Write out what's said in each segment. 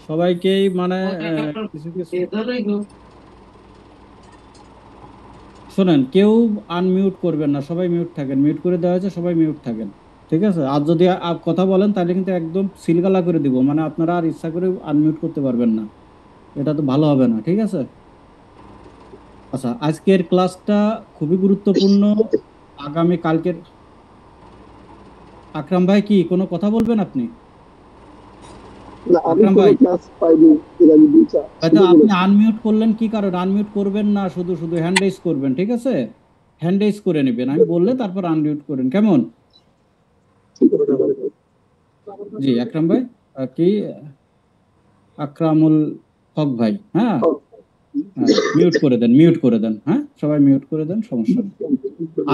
সবাইকেই মানে কিছু কিছু শোনেন, কেউ আনমিউট করবেন না, সবাই মিউট থাকেন, মিউট করে দেওয়া হয়েছে, সবাই মিউট থাকেন। ঠিক আছে, আর যদি কথা বলেন তাহলে কিন্তু একদম সিলগালা করে দিব, মানে আপনারা আর ইচ্ছা করে আনমিউট করতে পারবেন না। এটা তো ভালো হবে না, ঠিক আছে। আচ্ছা, আজকের ক্লাসটা খুবই গুরুত্বপূর্ণ। আগামী কালকের আকরাম ভাই, কি কোনো কথা বলবেন আপনি? না, আমি আকরাম কোনো ভাই, ক্লাস পাইনি এর আগে দুইটা হয়তো শুরু আপনি করেছি। আনমিউট করলেন, কি কারণ আনমিউট করবেন না, শুধু শুধু হ্যান্ড রেজ করবেন, ঠিক আছে। হ্যান্ড রেজ করে নেবেন, আমি বললে তারপর আনমিউট করেন, কেমন? ঠিক আছে। জি আকরাম ভাই, কি আকরামুল হক ভাই, হ্যাঁ। হ্যাঁ, মিউট করে দেন, মিউট করে দেন, হ্যাঁ সবাই মিউট করে দেন, সমস্যা নেই।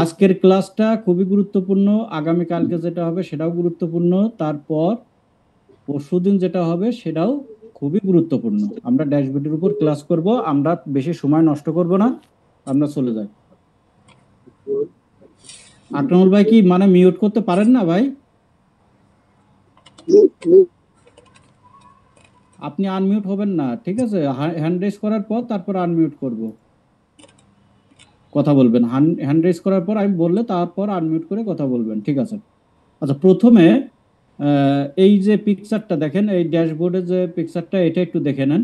আজকের ক্লাসটা খুবই গুরুত্বপূর্ণ। আগামী কালকে যেটা হবে সেটাও গুরুত্বপূর্ণ। তারপর পরশুদিন যেটা হবে সেটাও খুবই গুরুত্বপূর্ণ। আমরা ড্যাশবোর্ডের উপর ক্লাস করব, আমরা বেশি সময় নষ্ট করব না, আমরা চলে যাই। আকরামুল ভাই, কি মানে মিউট করতে পারেন না ভাই? আপনি আনমিউট হবেন না, ঠিক আছে। হ্যান্ড রেজ করার পর তারপর আনমিউট করব, কথা বলবেন। হ্যান্ড রেজ করার পর আমি বললে তারপর আনমিউট করে কথা বলবেন, ঠিক আছে। আচ্ছা, প্রথমে এই যে পিকচারটা দেখেন, এই ড্যাশবোর্ডে যে পিকচারটা, এটা একটু দেখে নেন।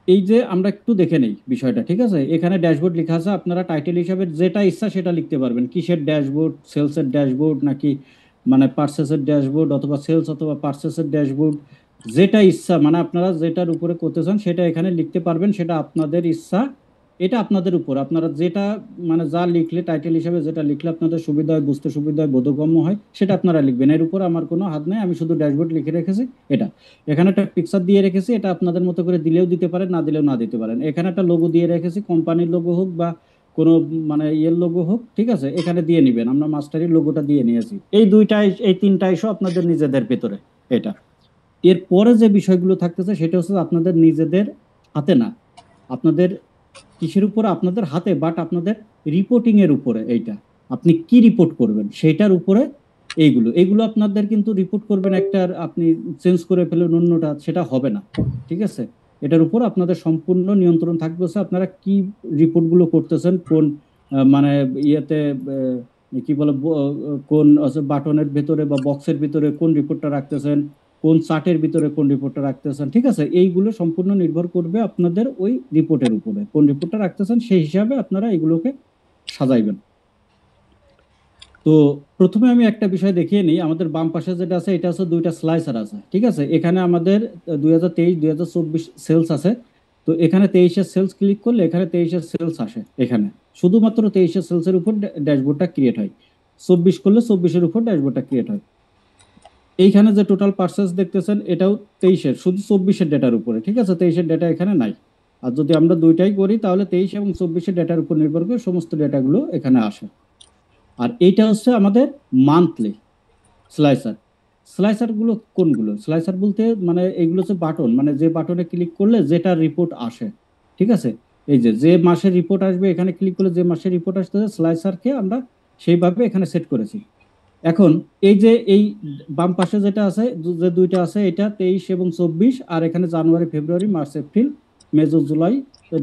এই যে আমরা একটু দেখে নেই বিষয়টা, ঠিক আছে। এখানে ড্যাশবোর্ড লেখা আছে, আপনারা টাইটেল হিসাবে যেটা ইচ্ছা সেটা লিখতে পারবেন। কিসের ড্যাশবোর্ড, সেলসের ড্যাশবোর্ড নাকি মানে পার্সেসের ড্যাশবোর্ড, অথবা সেলস অথবা পার্সেসের ড্যাশবোর্ড, যেটা ইচ্ছা মানে আপনারা যেটার উপরে করতে চান সেটা এখানে লিখতে পারবেন, সেটা আপনাদের ইচ্ছা। এটা আপনাদের উপর, আপনারা যেটা মানে যা লিখলে, টাইটেল হিসাবে যেটা লিখলে আপনাদের সুবিধা হয়, বুঝতে সুবিধা হয়, বোধগম্য হয়, সেটা আপনারা লিখবেন। এর উপর আমার কোনো হাত নেই, আমি শুধু ড্যাশবোর্ড লিখে রেখেছি। এটা এখানে একটা পিকচার দিয়ে রেখেছি, এটা আপনাদের মতো করে দিলেও দিতে পারেন, না দিলেও না দিতে পারেন। এখানে একটা লোগো দিয়ে রেখেছি, কোম্পানির লোগো হোক বা কোনো মানে ইয়ের লোগো হোক, ঠিক আছে, এখানে দিয়ে নিবেন। আমরা মাস্টারির লোগোটা দিয়ে নিয়েছি। এই দুইটাই, এই তিনটাই সব আপনাদের নিজেদের ভেতরে। এটা এরপরে যে বিষয়গুলো থাকতেছে সেটা হচ্ছে আপনাদের নিজেদের হাতে না, আপনাদের কিসের উপরে, আপনাদের হাতে, বাট আপনাদের রিপোর্টিং এর উপরে। এইটা আপনি কি রিপোর্ট করবেন সেটার উপরে। এইগুলো এইগুলো আপনাদের কিন্তু রিপোর্ট করবেন একটা, আপনি চেঞ্জ করে ফেলেন অন্যটা, সেটা হবে না, ঠিক আছে। এটার উপর আপনাদের সম্পূর্ণ নিয়ন্ত্রণ থাকবে, আপনারা কি রিপোর্টগুলো করতেছেন, কোন মানে ইয়েতে, কি বলে, কোন বাটনের ভিতরে বা বক্সের ভিতরে কোন রিপোর্টটা রাখতেছেন, কোন চার্টের ভিতরে কোন রিপোর্টটা রাখতেছেন, ঠিক আছে। এইগুলো সম্পূর্ণ নির্ভর করবে আপনাদের ওই রিপোর্টের উপরে, কোন রিপোর্টটা রাখতেছেন সেই হিসাবে আপনারা এগুলোকে সাজাইবেন। তো প্রথমে আমি একটা বিষয় দেখিয়ে নিই। আমাদের বাম পাশে যেটা আছে এটা হচ্ছে দুইটা স্লাইসার আছে, ঠিক আছে। এখানে আমাদের 2023 2024 সেলস আছে। তো এখানে 23-এর সেলস ক্লিক করলে এখানে 23-এর সেলস আসে। এখানে শুধুমাত্র 23-এর সেলসের উপর ড্যাশবোর্ডটা ক্রিয়েট হয়। 24 করলে 24-এর উপর ড্যাশবোর্ডটা ক্রিয়েট হয়। এইখানে যে টোটাল পার্সেস দেখতেছেন এটাও 23-এর, শুধু 24-এর ডেটার উপরে, ঠিক আছে। 23-এর ডেটা এখানে নাই। আর যদি আমরা দুইটাই করি তাহলে 23 এবং 24-এর ডেটার উপর নির্ভর করে সমস্ত ডেটাগুলো এখানে আসে। আর এইটা হচ্ছে আমাদের মান্থলি স্লাইসার। স্লাইসার গুলো কোনগুলো, স্লাইসার বলতে মানে এইগুলো হচ্ছে বাটন, মানে যে বাটনে ক্লিক করলে যেটা রিপোর্ট আসে, ঠিক আছে। এই যে যে মাসের রিপোর্ট আসবে এখানে ক্লিক করলে যে মাসের রিপোর্ট আসতেছে, স্লাইসারকে আমরা সেইভাবে এখানে সেট করেছি। এখন এই যে এই বাম পাশে যেটা আছে, যে দুইটা আছে, এটা 23 এবং 24, আর এখানে January February March April May June July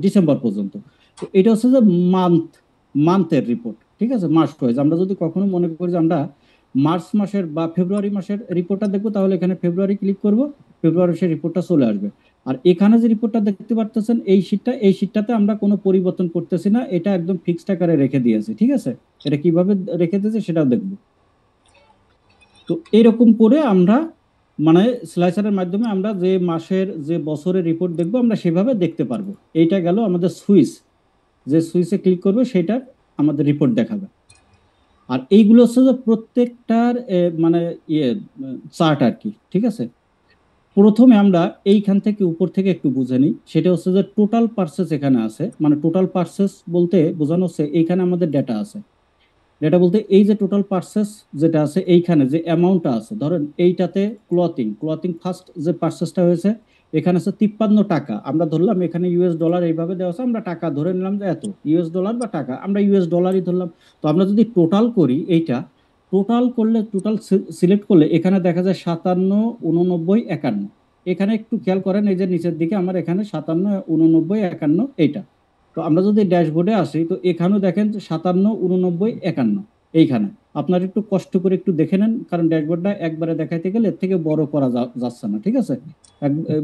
December পর্যন্ত। তো এটা হচ্ছে যে মান্থ, মান্থের রিপোর্ট, ঠিক আছে, মাস ওয়াইজ। আমরা যদি কখনো মনে করি যে আমরা মার্চ মাসের বা ফেব্রুয়ারি মাসের রিপোর্টটা দেখবো, তাহলে এখানে ফেব্রুয়ারি ক্লিক করব, ফেব্রুয়ারি সেই রিপোর্টটা চলে আসবে। আর এখানে যে রিপোর্টটা দেখতে পারতেছেন এই শীটটা, এই শীটটাতে আমরা কোনো পরিবর্তন করতেছি না, এটা একদম ফিক্সড আকারে রেখে দিয়েছি, ঠিক আছে। এটা কিভাবে রেখে দিয়েছে সেটাও দেখবো। তো এইরকম করে আমরা মানে স্লাইসারের মাধ্যমে আমরা যে মাসের যে বছরের রিপোর্ট দেখবো আমরা সেভাবে দেখতে পারবো। এইটা গেল আমাদের সুইচ, যে সুইচে ক্লিক করবে সেটা আমাদের রিপোর্ট দেখাবে। আর এইগুলো হচ্ছে যে প্রত্যেকটার মানে ইয়ে চার্ট আর কি, ঠিক আছে। প্রথমে আমরা এইখান থেকে উপর থেকে একটু বুঝে নিই। সেটা হচ্ছে যে টোটাল পার্সেস এখানে আছে, মানে টোটাল পার্সেস বলতে বোঝানো হচ্ছে এইখানে আমাদের ডেটা আছে। যেটা বলতে এই যে টোটাল পার্সেস যেটা আছে, এইখানে যে অ্যামাউন্টটা আছে, ধরেন এইটাতে ক্লথিং, ক্লথিং ফার্স্ট যে পার্সেসটা হয়েছে এখানে আছে 53 টাকা। আমরা ধরলাম এখানে ইউএস ডলার এইভাবে দেওয়া আছে, আমরা টাকা ধরে নিলাম যে এত ইউএস ডলার বা টাকা, আমরা ইউএস ডলারই ধরলাম। তো আমরা যদি টোটাল করি এইটা, টোটাল করলে, টোটাল সিলেক্ট করলে এখানে দেখা যায় 57, 89, 51। এখানে একটু খেয়াল করেন, এই যে নিচের দিকে আমার এখানে 57, 89, 51 এইটা। তো আমরা যদি ড্যাশবোর্ডে আসি, তো এখানেও দেখেন যে 57, 89, 51 এইখানে। আপনার একটু কষ্ট করে একটু দেখে নেন, কারণ ড্যাশবোর্ডটা একবারে দেখাইতে গেলে এর থেকে বড় করা যাচ্ছে না, ঠিক আছে?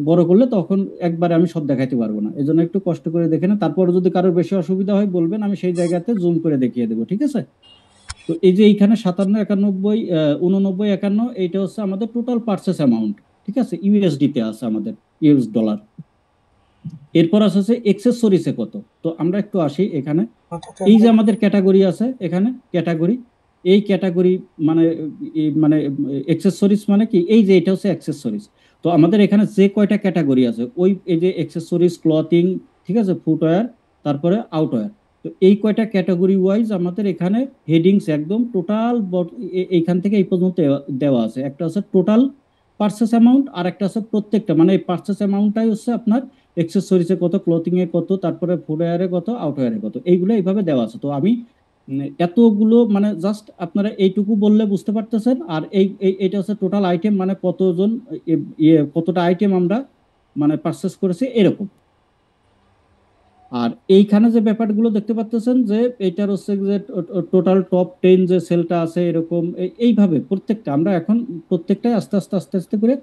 বড় করলে তখন একবারে আমি সব দেখাইতে পারবো না, এই জন্য একটু কষ্ট করে দেখে নেন। তারপর যদি কারোর বেশি অসুবিধা হয় বলবেন, আমি সেই জায়গাতে জুম করে দেখিয়ে দেবো, ঠিক আছে? তো এই যে এইখানে 57, 91, 89, 51 এইটা হচ্ছে আমাদের টোটাল পারচেস অ্যামাউন্ট, ঠিক আছে? ইউএসডি তে আছে আমাদের, ইউএস ডলার। এরপর আছে এক্সেসরিজে কত। তো আমরা একটু আসি এখানে। এই যে আমাদের ক্যাটাগরি আছে এখানে, ক্যাটাগরি, এই ক্যাটাগরি মানে মানে এক্সেসরিজ মানে কি, এই যে এটা হচ্ছে অ্যাক্সেসরিজ। তো আমাদের এখানে যে কয়টা ক্যাটাগরি আছে, ওই এই যে অ্যাক্সেসরিজ, ক্লথিং, ঠিক আছে, ফুটওয়্যার, তারপরে আউটওয়্যার। তো এই কয়টা ক্যাটাগরি ওয়াইজ আমাদের এখানে হেডিংস একদম টোটাল এইখান থেকে এই পর্যন্ত দেওয়া আছে। একটা হচ্ছে টোটাল পার্চেস অ্যামাউন্ট, আর একটা হচ্ছে প্রত্যেকটা, মানে এই পার্চেস অ্যামাউন্টটাই হচ্ছে আপনার এক্সেসরিজে কত, ক্লথিং এ কত, তারপরে ফুটওয়্যারে কত, আউটওয়্যারে কত, এইগুলো এইভাবে দেওয়া আছে। তো আমি এতগুলো মানে জাস্ট আপনারা এইটুকু বললে বুঝতে পারতেছেন। আর এইটা হচ্ছে টোটাল আইটেম, মানে কতজন কতটা আইটেম আমরা মানে পারচেস করেছি এরকম। আর এইখানে যে ব্যাপারগুলো দেখতে পাচ্ছেন যে এইটার হচ্ছে যে টোটাল টপ 10 যে সেলটা আছে এরকম, এইভাবে প্রত্যেকটা আমরা এখন প্রত্যেকটাই আস্তে আস্তে আস্তে আস্তে করে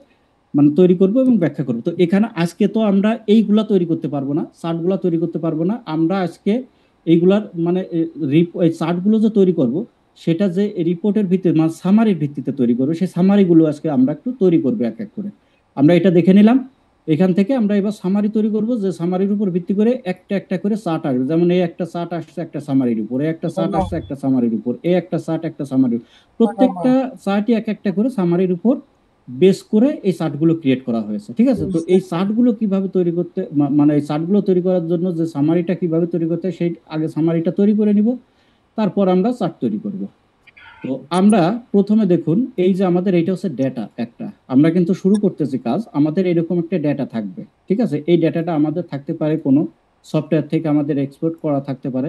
মানে তৈরি করব এবং ব্যাখ্যা করব। তো এখানে আজকে তো আমরা এইগুলা তৈরি করতে পারবো না, চার্টগুলা তৈরি করতে পারবো না। আমরা আজকে এইগুলার মানে এই চার্টগুলো যে তৈরি করব, সেটা যে রিপোর্টের ভিত্তিতে মানে সামারির ভিত্তিতে তৈরি করবো, সেই সামারিগুলো আজকে আমরা একটু তৈরি করবো এক এক করে। আমরা এটা দেখে নিলাম। এখান থেকে আমরা এবার সামারি তৈরি করব, যে সামারির উপর ভিত্তি করে একটা একটা করে চার্ট আসবে। যেমন এই একটা চার্ট আসছে একটা সামারির উপর, এই একটা চার্ট আসছে একটা সামারির উপর, এই একটা চার্ট একটা সামারির। প্রত্যেকটা চার্টই এক একটা করে সামারির উপর বেস করে এই চার্টগুলো ক্রিয়েট করা হয়েছে, ঠিক আছে? তো এই চার্টগুলো কিভাবে তৈরি করতে মানে এই চার্টগুলো তৈরি করার জন্য যে সামারিটা কিভাবে তৈরি করতে হয়, সেই আগে সামারিটা তৈরি করে নিব, তারপর আমরা চার্ট তৈরি করব। তো আমরা প্রথমে দেখুন, এই যে আমাদের এইটা হচ্ছে ডেটা একটা, আমরা কিন্তু শুরু করতেছি কাজ, আমাদের এরকম একটা ডেটা থাকবে, ঠিক আছে? এই ডেটাটা আমাদের থাকতে পারে কোনো সফটওয়্যার থেকে আমাদের এক্সপোর্ট করা থাকতে পারে,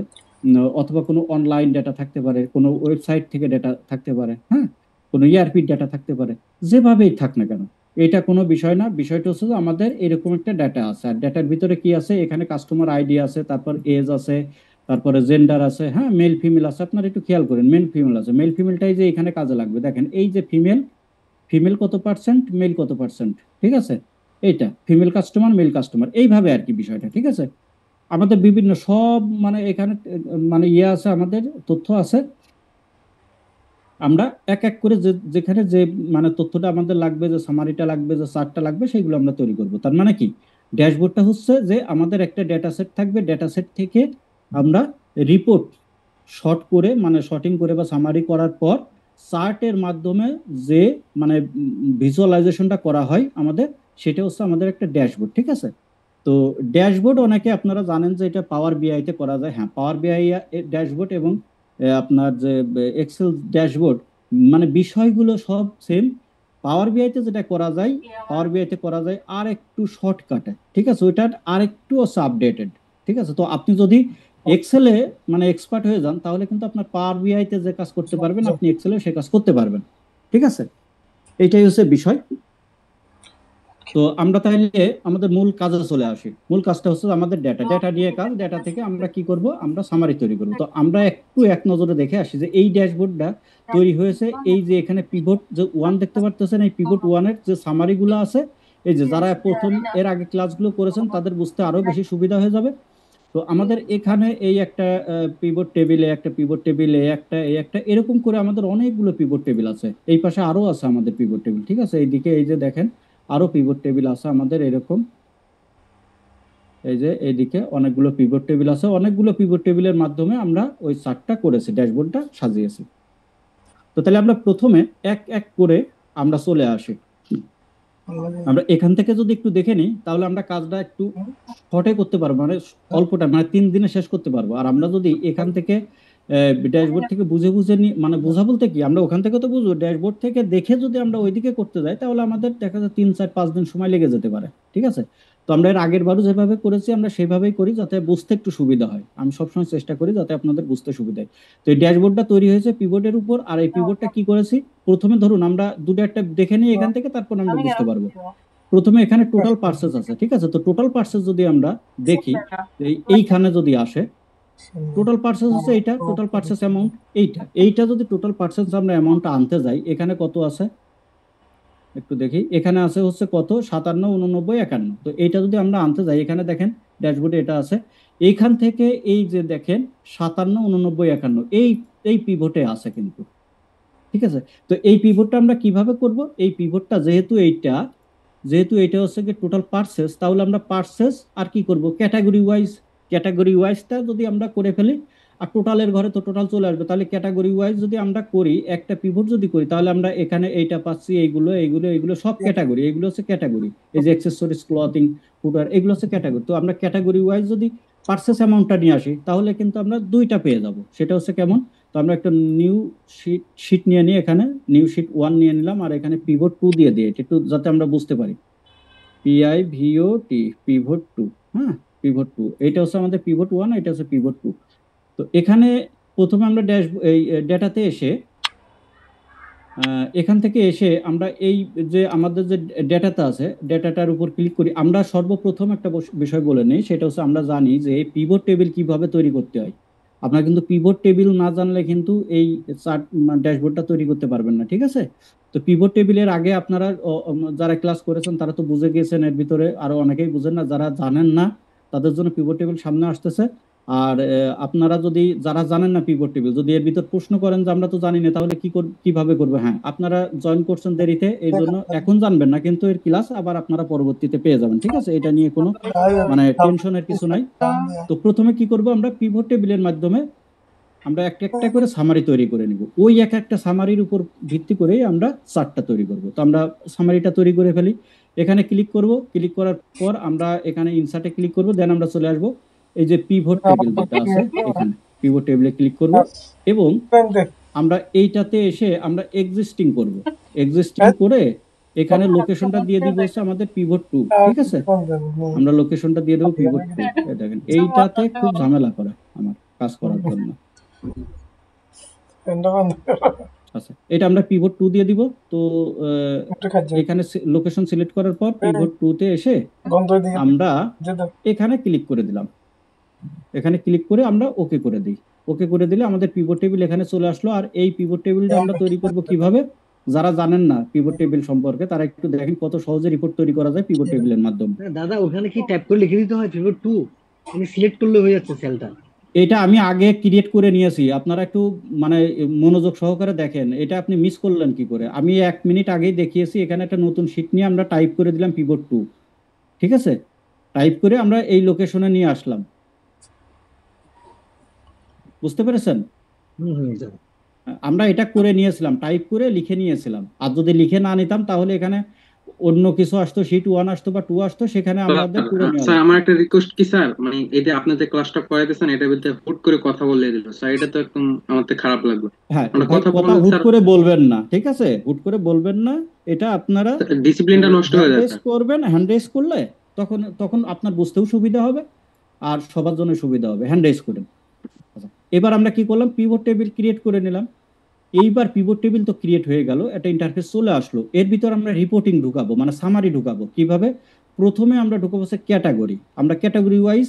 অথবা কোনো অনলাইন ডেটা থাকতে পারে, কোনো ওয়েবসাইট থেকে ডেটা থাকতে পারে, হ্যাঁ, কোনো ইআরপি ডেটা থাকতে পারে, যেভাবেই থাক না কেন, এটা কোনো বিষয় না। বিষয়টা হচ্ছে যে আমাদের এরকম একটা ডেটা আছে, আর ডেটার ভিতরে কি আছে, এখানে কাস্টমার আইডি আছে, তারপর এজ আছে, তারপরে জেন্ডার আছে, হ্যাঁ, মেল ফিমেল আছে। আপনারা একটু খেয়াল করেন, মেল ফিমেল আছে, মেল ফিমেলটাই যে এখানে কাজে লাগবে। দেখেন এই যে ফিমেল, ফিমেল কত পার্সেন্ট, মেল কত পার্সেন্ট, ঠিক আছে? এইটা ফিমেল কাস্টমার, মেল কাস্টমার, এইভাবে আর কি বিষয়টা, ঠিক আছে? আমাদের বিভিন্ন সব মানে এখানে মানে ইয়ে আছে, আমাদের তথ্য আছে। আমরা এক এক করে যেখানে যে মানে তথ্যটা আমাদের লাগবে, যে সামারিটা লাগবে, যে চার্টটা লাগবে, সেগুলো আমরা তৈরি করব। তার মানে কি, ড্যাশবোর্ডটা হচ্ছে যে আমাদের একটা ডেটা সেট থাকবে, ডেটা সেট থেকে আমরা রিপোর্ট শর্ট করে মানে শর্টিং করে বা সামারি করার পর চার্টের মাধ্যমে যে মানে ভিজুয়ালাইজেশনটা করা হয় আমাদের, সেটা হচ্ছে আমাদের একটা ড্যাশবোর্ড, ঠিক আছে? তো ড্যাশবোর্ড অনেকে আপনারা জানেন যে এটা পাওয়ার বিআই তে করা যায়। হ্যাঁ, পাওয়ার বিআই ড্যাশবোর্ড এবং আপনার যে এক্সেল ড্যাশবোর্ড, মানে বিষয়গুলো সব সেম। পাওয়ার বিআই তে যেটা করা যায়, পাওয়ার বিআই তে করা যায় আর একটু শর্টকাটে, ঠিক আছে? ওইটা আর একটু আপডেটেড, ঠিক আছে? তো আপনি যদি এক্সেলে মানে এক্সপার্ট হয়ে যান, তাহলে কিন্তু আপনার পাওয়ার বিআই তে যে কাজ করতে পারবেন, আপনি এক্সেলে সে কাজ করতে পারবেন, ঠিক আছে? এইটাই হচ্ছে বিষয়। তো আমরা তাহলে আমাদের মূল কাজে চলে আসি। মূল কাজটা হচ্ছে আমাদের ডেটা, ডেটা নিয়ে কাজ। ডেটা থেকে আমরা কি করব, আমরা সামারি তৈরি করব। তো আমরা একটু এক নজরে দেখে আসি যে এই ড্যাশবোর্ডটা তৈরি হয়েছে। এই যে এখানে পিভট যে ওয়ান দেখতে পারতেছেন, এই পিভট ওয়ানের যে সামারি গুলো আছে, এই যে যারা প্রথম এর আগে ক্লাসগুলো করেছেন তাদের বুঝতে আরো বেশি সুবিধা হয়ে যাবে। তো আমাদের এখানে এই একটা পিভট টেবিলে, একটা পিভট টেবিলে, একটা এই একটা এরকম করে আমাদের অনেকগুলো পিভট টেবিল আছে। এই পাশে আরো আছে আমাদের পিভট টেবিল, ঠিক আছে? এইদিকে এই যে দেখেন আরো পিভট টেবিল আছে আমাদের এরকম। এই যে এইদিকে অনেকগুলো পিভট টেবিল আছে, অনেকগুলো পিভট টেবিলের মাধ্যমে আমরা ওই চার্টটা করেছি, ড্যাশবোর্ডটা সাজিয়েছি। তো তাহলে আমরা প্রথমে এক এক করে আমরা চলে আসি। আমরা এখান থেকে যদি একটু দেখে নিই, তাহলে আমরা কাজটা একটু শর্টে করতে পারবো, মানে অল্পটা মানে 3 দিনে শেষ করতে পারবো। আর আমরা যদি এখান থেকে ড্যাশবোর্ড থেকে বুঝে বুঝে নি, মানে বোঝা বলতে কি, আমরা ওখান থেকে তো বুঝবো, ড্যাশবোর্ড থেকে দেখে যদি আমরা ওইদিকে করতে যাই, তাহলে আমাদের দেখা যায় 3, 4, 5 দিন সময় লেগে যেতে পারে, ঠিক আছে? তো আমরা এর আগের বারও যেভাবে করেছি আমরা সেভাবেই করি, যাতে বুঝতে একটু সুবিধা হয়। আমি সবসময় চেষ্টা করি যাতে আপনাদের বুঝতে সুবিধা হয়। তো এই ড্যাশবোর্ডটা তৈরি হয়েছে পিভটের উপর। আর এই পিভটটা কি করেছি, প্রথমে ধরুন আমরা দুটো একটা দেখে নিই এখান থেকে, তারপর আমরা বুঝতে পারবো। প্রথমে এখানে টোটাল পার্সেস আছে, ঠিক আছে? তো টোটাল পার্সেস যদি আমরা দেখি, এইখানে যদি আসে, টোটাল পার্সেস হচ্ছে এইটা, টোটাল পার্সেস অ্যামাউন্ট এইটা যদি টোটাল পার্সেস আমরা অ্যামাউন্টটা আনতে যাই, এখানে কত আছে একটু দেখি। এখানে আছে হচ্ছে কত, 57, 89, 51। তো এইটা যদি আমরা আনতে যাই, এখানে দেখেন ড্যাশবোর্ডে এটা আছে। এইখান থেকে এই যে দেখেন 57, 89, 51, এই এই পিভটে আছে কিন্তু, ঠিক আছে? তো এই পিভটটা আমরা কিভাবে করব? এই পিভটটা যেহেতু এইটা হচ্ছে কি টোটাল পার্সেস, তাহলে আমরা পার্সেস আর কি করব, ক্যাটাগরি ওয়াইজটা যদি আমরা করে ফেলি, আর টোটালের ঘরে তো টোটাল চলে আসবে, তাহলে ক্যাটাগরি ওয়াইজ যদি আমরা করি, একটা পিভট যদি করি, তাহলে আমরা এখানে এইটা পাচ্ছি, এইগুলো সব ক্যাটাগরি, এগুলো হচ্ছে ক্যাটাগরি। এই যে অ্যাক্সেসরিজ, ক্লথিং, ফুটওয়্যার, এগুলো হচ্ছে ক্যাটাগরি। তো আমরা ক্যাটাগরি ওয়াইজ যদি পার্সেস অ্যামাউন্টটা নিয়ে আসি, তাহলে কিন্তু আমরা দুইটা পেয়ে যাব। সেটা হচ্ছে কেমন, তো আমরা একটা নিউ শিট নিয়ে নিই, এখানে নিউ শিট 1 নিয়ে নিলাম, আর এখানে পিভট 2 দিয়ে দিই, এটা একটু যাতে আমরা বুঝতে পারি। পিভট 2, হ্যাঁ, পিভট 2, এটা হচ্ছে আমাদের পিভট 1, এটা হচ্ছে পিভট 2। তো এখানে প্রথমে আমরা এই ডেটাতে এসে, এখান থেকে এসে আমরা এই যে আমাদের যে ডেটাটা আছে, ডেটাটার উপর ক্লিক করি। আমরা সর্বপ্রথম একটা বিষয় বলে নেই, সেটা হচ্ছে আমরা জানি যে পিভট টেবিল কিভাবে তৈরি করতে হয়। আপনারা কিন্তু পিভট টেবিল না জানলে কিন্তু এই চার্ট ড্যাশবোর্ডটা তৈরি করতে পারবেন না, ঠিক আছে? তো পিভট টেবিলের আগে আপনারা যারা ক্লাস করেছেন তারা তো বুঝে গিয়েছেন, এর ভিতরে আরো অনেকেই বুঝেন না। যারা জানেন না তাদের জন্য পিভট টেবিল সামনে আসতেছে। আর আপনারা যদি যারা জানেন না পিভট টেবিল, যদি এর ভিতর প্রশ্ন করেন যে আমরা তো জানি না, তাহলে কিভাবে করবে? হ্যাঁ, আপনারা জয়েন করছেন দেরিতে, এই জন্য এখন জানবেন না, কিন্তু এর ক্লাস আবার আপনারা পরবর্তীতে পেয়ে যাবেন, ঠিক আছে? এটা নিয়ে কোনো মানে টেনশনের কিছু নাই। তো প্রথমে কি করব, আমরা পিভট টেবিলের মাধ্যমে আমরা একটা একটা করে সামারি তৈরি করে নিব। ওই এক একটা সামারির উপর ভিত্তি করে আমরা চার্টটা তৈরি করব। তো আমরা সামারিটা তৈরি করে ফেলি। এখানে ক্লিক করব, ক্লিক করার পর আমরা এখানে ইনসার্টে ক্লিক করব, দেন আমরা চলে আসব এই যে পিভট টেবিল যেটা আছে, এখানে পিভট টেবিলে ক্লিক করব, এবং আমরা এইটাতে এসে আমরা এক্সিস্টিং করব। এক্সিস্টিং করে এখানে লোকেশনটা দিয়ে দিব হচ্ছে আমাদের পিভট 2, ঠিক আছে? আমরা লোকেশনটা দিয়ে দেবো পিভট 2। দেখেন এইটাতে খুব ঝামেলা করে আমার কাজ করার জন্য। আচ্ছা, এটা আমরা পিভট 2 দিয়ে দিব। তো এখানে লোকেশন সিলেক্ট করার পর পিভট 2 তে এসে আমরা এখানে ক্লিক করে দিলাম। এখানে ক্লিক করে আমরা ওকে করে দিই। ওকে করে দিলে আমাদের পিভট টেবিল এখানে চলে আসলো। আর এই পিভট টেবিলটা আমরা তৈরি করব কিভাবে, যারা জানেন না পিভট টেবিল সম্পর্কে, তারা একটু দেখেন কত সহজে রিপোর্ট তৈরি করা যায় পিভট টেবিলের মাধ্যমে। দাদা ওখানে কি ট্যাপ করে লিখে দিতে হয় পিভট 2? আমি সিলেক্ট করলে হয়ে যাচ্ছে সেলটা। এটা আমি আগে ক্রিয়েট করে নিয়েছি, আপনারা একটু মানে মনোযোগ সহকারে দেখেন। এটা আপনি মিস করলেন কি করে? আমি 1 মিনিট আগেই দেখিয়েছি। এখানে একটা নতুন শিট নিয়ে আমরা টাইপ করে দিলাম পিভট 2, ঠিক আছে? টাইপ করে আমরা এই লোকেশনে নিয়ে আসলাম। বুঝতে পেরেছেন? আমরা এটা করে নিয়েছিলাম, টাইপ করে লিখে নিয়েছিলাম। আর যদি লিখে না নিতাম তাহলে এখানে অন্য কিছু আসতো, শিট 1 আসতো বা 2 আসতো, সেখানে আমাদের পুরো নিয়ে স্যার আমার একটা রিকোয়েস্ট কি স্যার, মানে এই যে আপনি যে ক্লাসটা করাইতেছেন এটা বলতে হুট করে কথা বলে দিল স্যার, এটা তো একদম আমার তো খারাপ লাগবে। হ্যাঁ, আমরা ভাই, কথা কথা বললে হুট স্যার করে বলবেন না, ঠিক আছে? হুট করে বলবেন না। এটা আপনারা ডিসিপ্লিনটা নষ্ট হয়ে যায় হ্যান্ড রেজ স্যার। করবেন। হ্যান্ড রেজ করলে তখন তখন আপনার বুঝতেও সুবিধা হবে, আর সবার জন্য সুবিধা হবে। হ্যান্ড রেজ করেন। আচ্ছা, এবার আমরা কি করলাম, পিভট টেবিল ক্রিয়েট করে নিলাম। এইবার পিভট টেবিল তো ক্রিয়েট হয়ে গেল, একটা ইন্টারফেস চলে আসলো। এর ভিতর আমরা রিপোর্টিং ঢুকাবো, মানে সামারি ঢুকাবো। কিভাবে? প্রথমে আমরা ঢুকাবো হচ্ছে ক্যাটাগরি। আমরা ক্যাটাগরি ওয়াইজ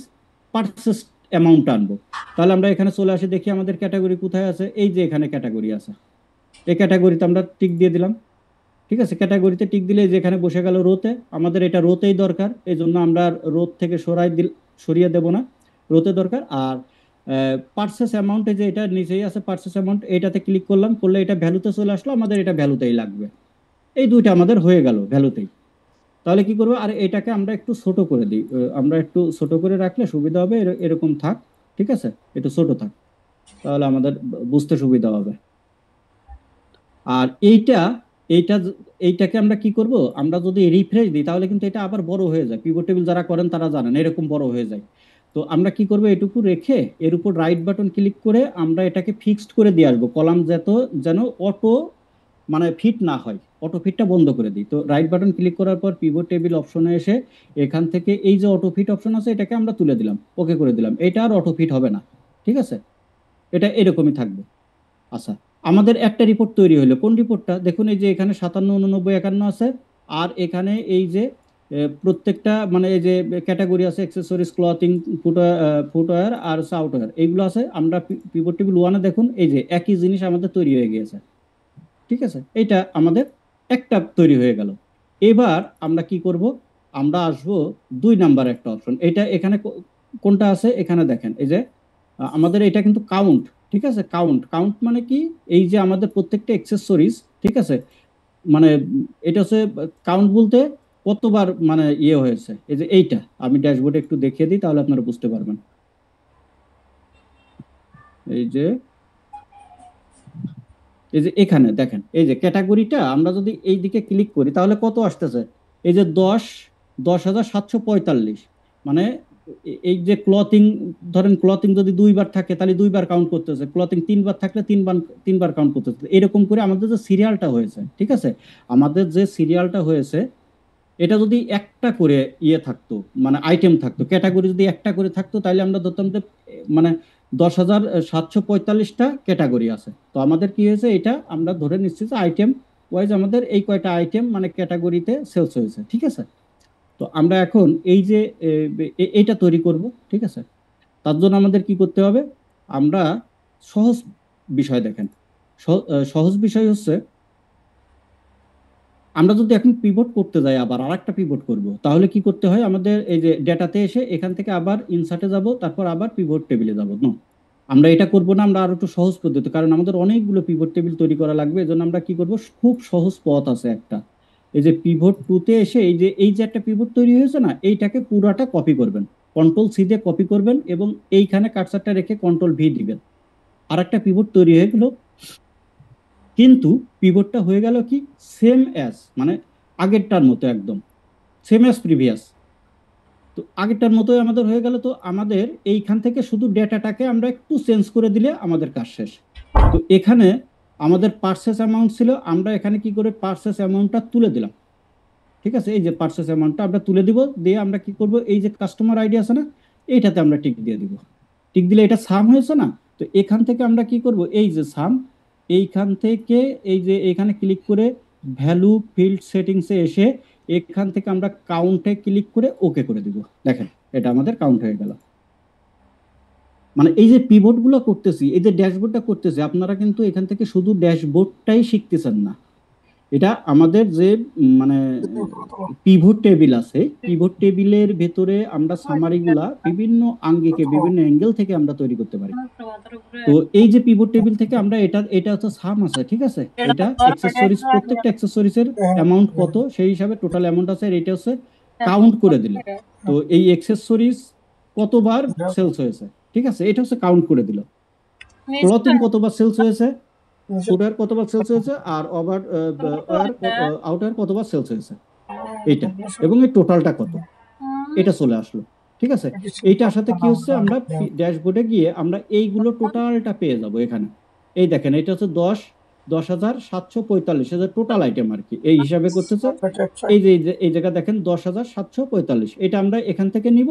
পারচেস অ্যামাউন্ট আনবো। তাহলে আমরা এখানে চলে আসি, দেখি আমাদের ক্যাটাগরি কোথায় আছে। এই যে এখানে ক্যাটাগরি আছে, এই ক্যাটাগরিতে আমরা টিক দিয়ে দিলাম, ঠিক আছে? ক্যাটাগরিতে টিক দিলে যেখানে বসে গেল রোতে। আমাদের এটা রোতেই দরকার, এই জন্য আমরা রোত থেকে সরিয়ে দেব না, রোতে দরকার। আর পার্সেস অ্যামাউন্টে যে এটা নিচেই আছে পার্সেস অ্যামাউন্ট, এটাতে ক্লিক করলাম, করলে এটা ভ্যালুতে চলে আসলো। আমাদের এটা ভ্যালুতেই লাগবে। এই দুইটা আমাদের হয়ে গেল ভ্যালুতেই। তাহলে কি করবো, আর এটাকে আমরা একটু ছোট করে দিই। আমরা একটু ছোট করে রাখলে সুবিধা হবে। এরকম থাক, ঠিক আছে? একটু ছোট থাক, তাহলে আমাদের বুঝতে সুবিধা হবে। আর এইটা এইটাকে আমরা কি করব, আমরা যদি রিফ্রেশ দিই তাহলে কিন্তু এটা আবার বড় হয়ে যায়। পিভট টেবিল যারা করেন তারা জানেন এরকম বড় হয়ে যায়। তো আমরা কি করব, এটুকু রেখে এর উপর রাইট বাটন ক্লিক করে আমরা এটাকে ফিক্সড করে দিয়ে আসবো। কলাম যেন অটো মানে ফিট না হয়, অটোফিটটা বন্ধ করে দিই। তো রাইট বাটন ক্লিক করার পর পিভট টেবিল অপশনে এসে এখান থেকে এই যে অটোফিট অপশন আছে এটাকে আমরা তুলে দিলাম, ওকে করে দিলাম। এটা আর অটোফিট হবে না, ঠিক আছে, এটা এরকমই থাকবে। আচ্ছা, আমাদের একটা রিপোর্ট তৈরি হলো। কোন রিপোর্টটা? দেখুন এই যে এখানে 57, 89, 51 আছে, আর এখানে এই যে প্রত্যেকটা মানে এই যে ক্যাটাগরি আছে, অ্যাক্সেসরিজ, ক্লথিং, ফুটওয়্যার আর আউটওয়্যার, এইগুলো আছে। আমরা পিভট টেবিল 1-এ দেখুন এই যে একই জিনিস আমাদের তৈরি হয়ে গিয়েছে, ঠিক আছে, এইটা আমাদের একটা তৈরি হয়ে গেল। এবার আমরা কি করব, আমরা আসব 2 নাম্বার একটা অপশন। এটা এখানে কোনটা আছে এখানে দেখেন, এই যে আমাদের এটা কিন্তু কাউন্ট, ঠিক আছে, কাউন্ট। কাউন্ট মানে কি, এই যে আমাদের প্রত্যেকটা অ্যাক্সেসরিজ, ঠিক আছে, মানে এটা হচ্ছে কাউন্ট বলতে কতবার মানে ইয়ে হয়েছে। এই যে এইটা আমি ড্যাশবোর্ডে একটু দেখিয়ে দিই, তাহলে আপনারা বুঝতে পারবেন। এই যে এখানে দেখেন, এই যে ক্যাটাগরিটা আমরা যদি এই দিকে ক্লিক করি তাহলে কত আসতেছে, এই যে 10,745, মানে এই যে ক্লথিং, ধরেন ক্লথিং যদি 2বার থাকে তাহলে 2বার কাউন্ট করতেছে, ক্লথিং 3বার থাকলে 3বার কাউন্ট করতেছে। এরকম করে আমাদের যে সিরিয়ালটা হয়েছে, ঠিক আছে, আমাদের যে সিরিয়ালটা হয়েছে এটা যদি একটা করে ইয়ে থাকতো, মানে আইটেম থাকতো, ক্যাটাগরি যদি একটা করে থাকতো, তাহলে আমরা ধরতাম যে মানে 10,745টা ক্যাটাগরি আছে। তো আমাদের কি হয়েছে, এটা আমরা ধরে নিচ্ছি যে আইটেম ওয়াইজ আমাদের এই কয়টা আইটেম মানে ক্যাটাগরিতে সেলস হয়েছে, ঠিক আছে। তো আমরা এখন এই যে এইটা তৈরি করব, ঠিক আছে। তার জন্য আমাদের কি করতে হবে, আমরা সহজ বিষয় দেখেন, সহজ বিষয় হচ্ছে, আমরা যদি এখন পিভট করতে যাই, আবার আরেকটা পিভট করব, তাহলে কি করতে হয়, আমাদের এই যে ডেটাতে এসে এখান থেকে আবার ইনসার্টে যাব, তারপর আবার পিভট টেবিলে যাব। নো, আমরা এটা করব না, আমরা আরো একটু সহজ পদ্ধতি, কারণ আমাদের অনেকগুলো পিভট টেবিল তৈরি করা লাগবে। এজন্য আমরা কি করব, খুব সহজ পথ আছে একটা, এই যে পিভট 2-তে এসে এই যে একটা পিভট তৈরি হয়েছে না, এইটাকে পুরাটা কপি করবেন, কন্ট্রোল-সি দিয়ে কপি করবেন এবং এইখানে কার্সারটা রেখে কন্ট্রোল-ভি দিবেন। আর একটা পিভট তৈরি হয়ে গেল, কিন্তু পিভটটা হয়ে গেল কি, সেম অ্যাজ, মানে আগেরটার মতো, একদম সেম অ্যাজ প্রিভিয়াস। তো আগেরটার মতোই আমাদের হয়ে গেল। তো আমাদের এইখান থেকে শুধু ডেটাটাকে আমরা একটু চেঞ্জ করে দিলে আমাদের কাজ শেষ। তো এখানে আমাদের পারচেস অ্যামাউন্ট ছিল, আমরা এখানে কি করে পারচেস অ্যামাউন্টটা তুলে দিলাম, ঠিক আছে। এই যে পারচেস অ্যামাউন্টটা আমরা তুলে দিব, দিয়ে আমরা কি করব, এই যে কাস্টমার আইডি আছে না, এইটাতে আমরা টিক দিয়ে দিব। টিক দিলে এটা সাম হয়েছে না। তো এখান থেকে আমরা কি করব, এই যে সাম, এইখান থেকে এই যে এখানে ক্লিক করে ভ্যালু ফিল্ড সেটিংসে এসে এখান থেকে আমরা কাউন্টে ক্লিক করে ওকে করে দিব। দেখেন এটা আমাদের কাউন্ট হয়ে গেল। মানে এই যে পিভট গুলো করতেছি, এই যে ড্যাশবোর্ডটা করতেছি, আপনারা কিন্তু এখান থেকে শুধু ড্যাশবোর্ডটাই শিখতেছেন না, এটা আমাদের যে মানে পিভট টেবিল আছে, পিভট টেবিলের ভেতরে আমরা সামারিগুলা বিভিন্ন আঙ্গিকে বিভিন্ন অ্যাঙ্গেল থেকে আমরা তৈরি করতে পারি। তো এই যে পিভট টেবিল থেকে আমরা এটা হচ্ছে সাম আছে, ঠিক আছে, এটা অ্যাক্সেসরিজ, প্রত্যেকটা অ্যাক্সেসরিজের অ্যামাউন্ট কত সেই হিসাবে টোটাল অ্যামাউন্ট আছে, আর এটা হচ্ছে কাউন্ট করে দিল। তো এই অ্যাক্সেসরিজ কতবার সেলস হয়েছে, ঠিক আছে, এটা হচ্ছে কাউন্ট করে দিল। ক্লথিং কতবার সেলস হয়েছে, ফুটওয়্যার কতবার সেলস হয়েছে, আর আউটওয়্যার কতবার সেলস হয়েছে, এইটা, এবং এই টোটালটা কত, এটা চলে আসলো, ঠিক আছে। এইটার সাথে কি হচ্ছে, আমরা ড্যাশবোর্ডে গিয়ে আমরা এইগুলো টোটালটা পেয়ে যাব এখানে। এই দেখেন এটা হচ্ছে 10,745 টোটাল আইটেম আর কি, এই হিসাবে করতেছে। এই জায়গা দেখেন 10,745, এটা আমরা এখান থেকে নিব,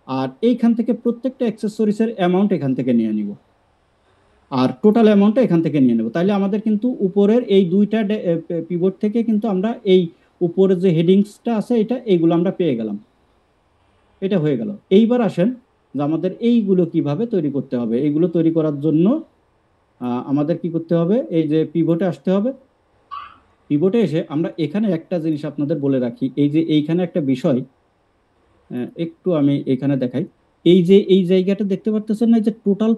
আর এইখান থেকে প্রত্যেকটা অ্যাক্সেসরিজের অ্যামাউন্ট এখান থেকে নিয়ে নিব, আর টোটাল অ্যামাউন্টটা এখান থেকে নিয়ে নেব। তাইলে আমাদের কিন্তু উপরের এই দুইটা পিভট থেকে কিন্তু আমরা এই উপরের যে হেডিংসটা আছে এটা, এইগুলো আমরা পেয়ে গেলাম, এটা হয়ে গেল। এইবার আসেন যে আমাদের এইগুলো কিভাবে তৈরি করতে হবে। এইগুলো তৈরি করার জন্য আমাদের কি করতে হবে, এই যে পিভটে আসতে হবে। পিভটে এসে আমরা এখানে একটা জিনিস আপনাদের বলে রাখি, এই যে এইখানে একটা বিষয় একটু আমি এখানে দেখাই। এই যে এই জায়গাটা দেখতে পারতেছেন না, এই যে টোটাল